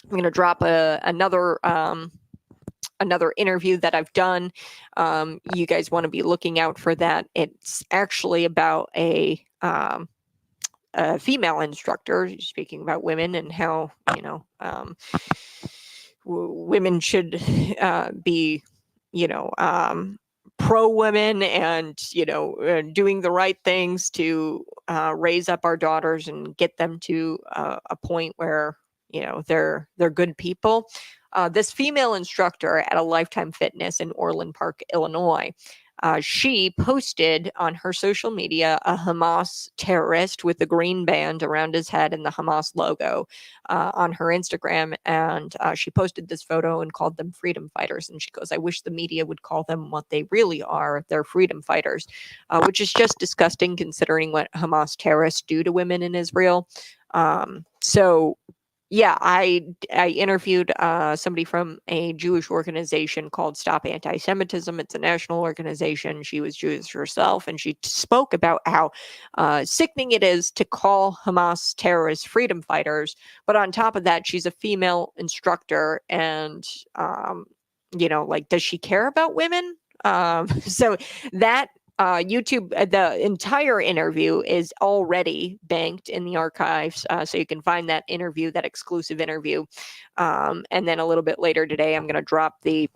I'm going to drop another interview that I've done. You guys want to be looking out for that. It's actually about a female instructor speaking about women and how women should be pro women and doing the right things to raise up our daughters and get them to a point where they're good people. This female instructor at a Lifetime Fitness in Orland Park, Illinois, she posted on her social media a Hamas terrorist with a green band around his head and the Hamas logo on her Instagram. And she posted this photo and called them freedom fighters. And she goes, I wish the media would call them what they really are. They're freedom fighters, which is just disgusting considering what Hamas terrorists do to women in Israel. Yeah, I interviewed somebody from a Jewish organization called Stop Anti-Semitism. It's a national organization. She was Jewish herself, and she spoke about how sickening it is to call Hamas terrorists freedom fighters. But on top of that, she's a female instructor, and does she care about women? So that YouTube, the entire interview is already banked in the archives. So you can find that interview, that exclusive interview. And then a little bit later today, I'm going to drop the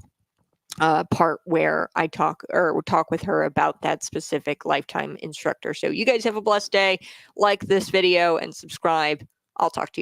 part where I talk with her about that specific Lifetime instructor. So you guys have a blessed day. Like this video and subscribe. I'll talk to you.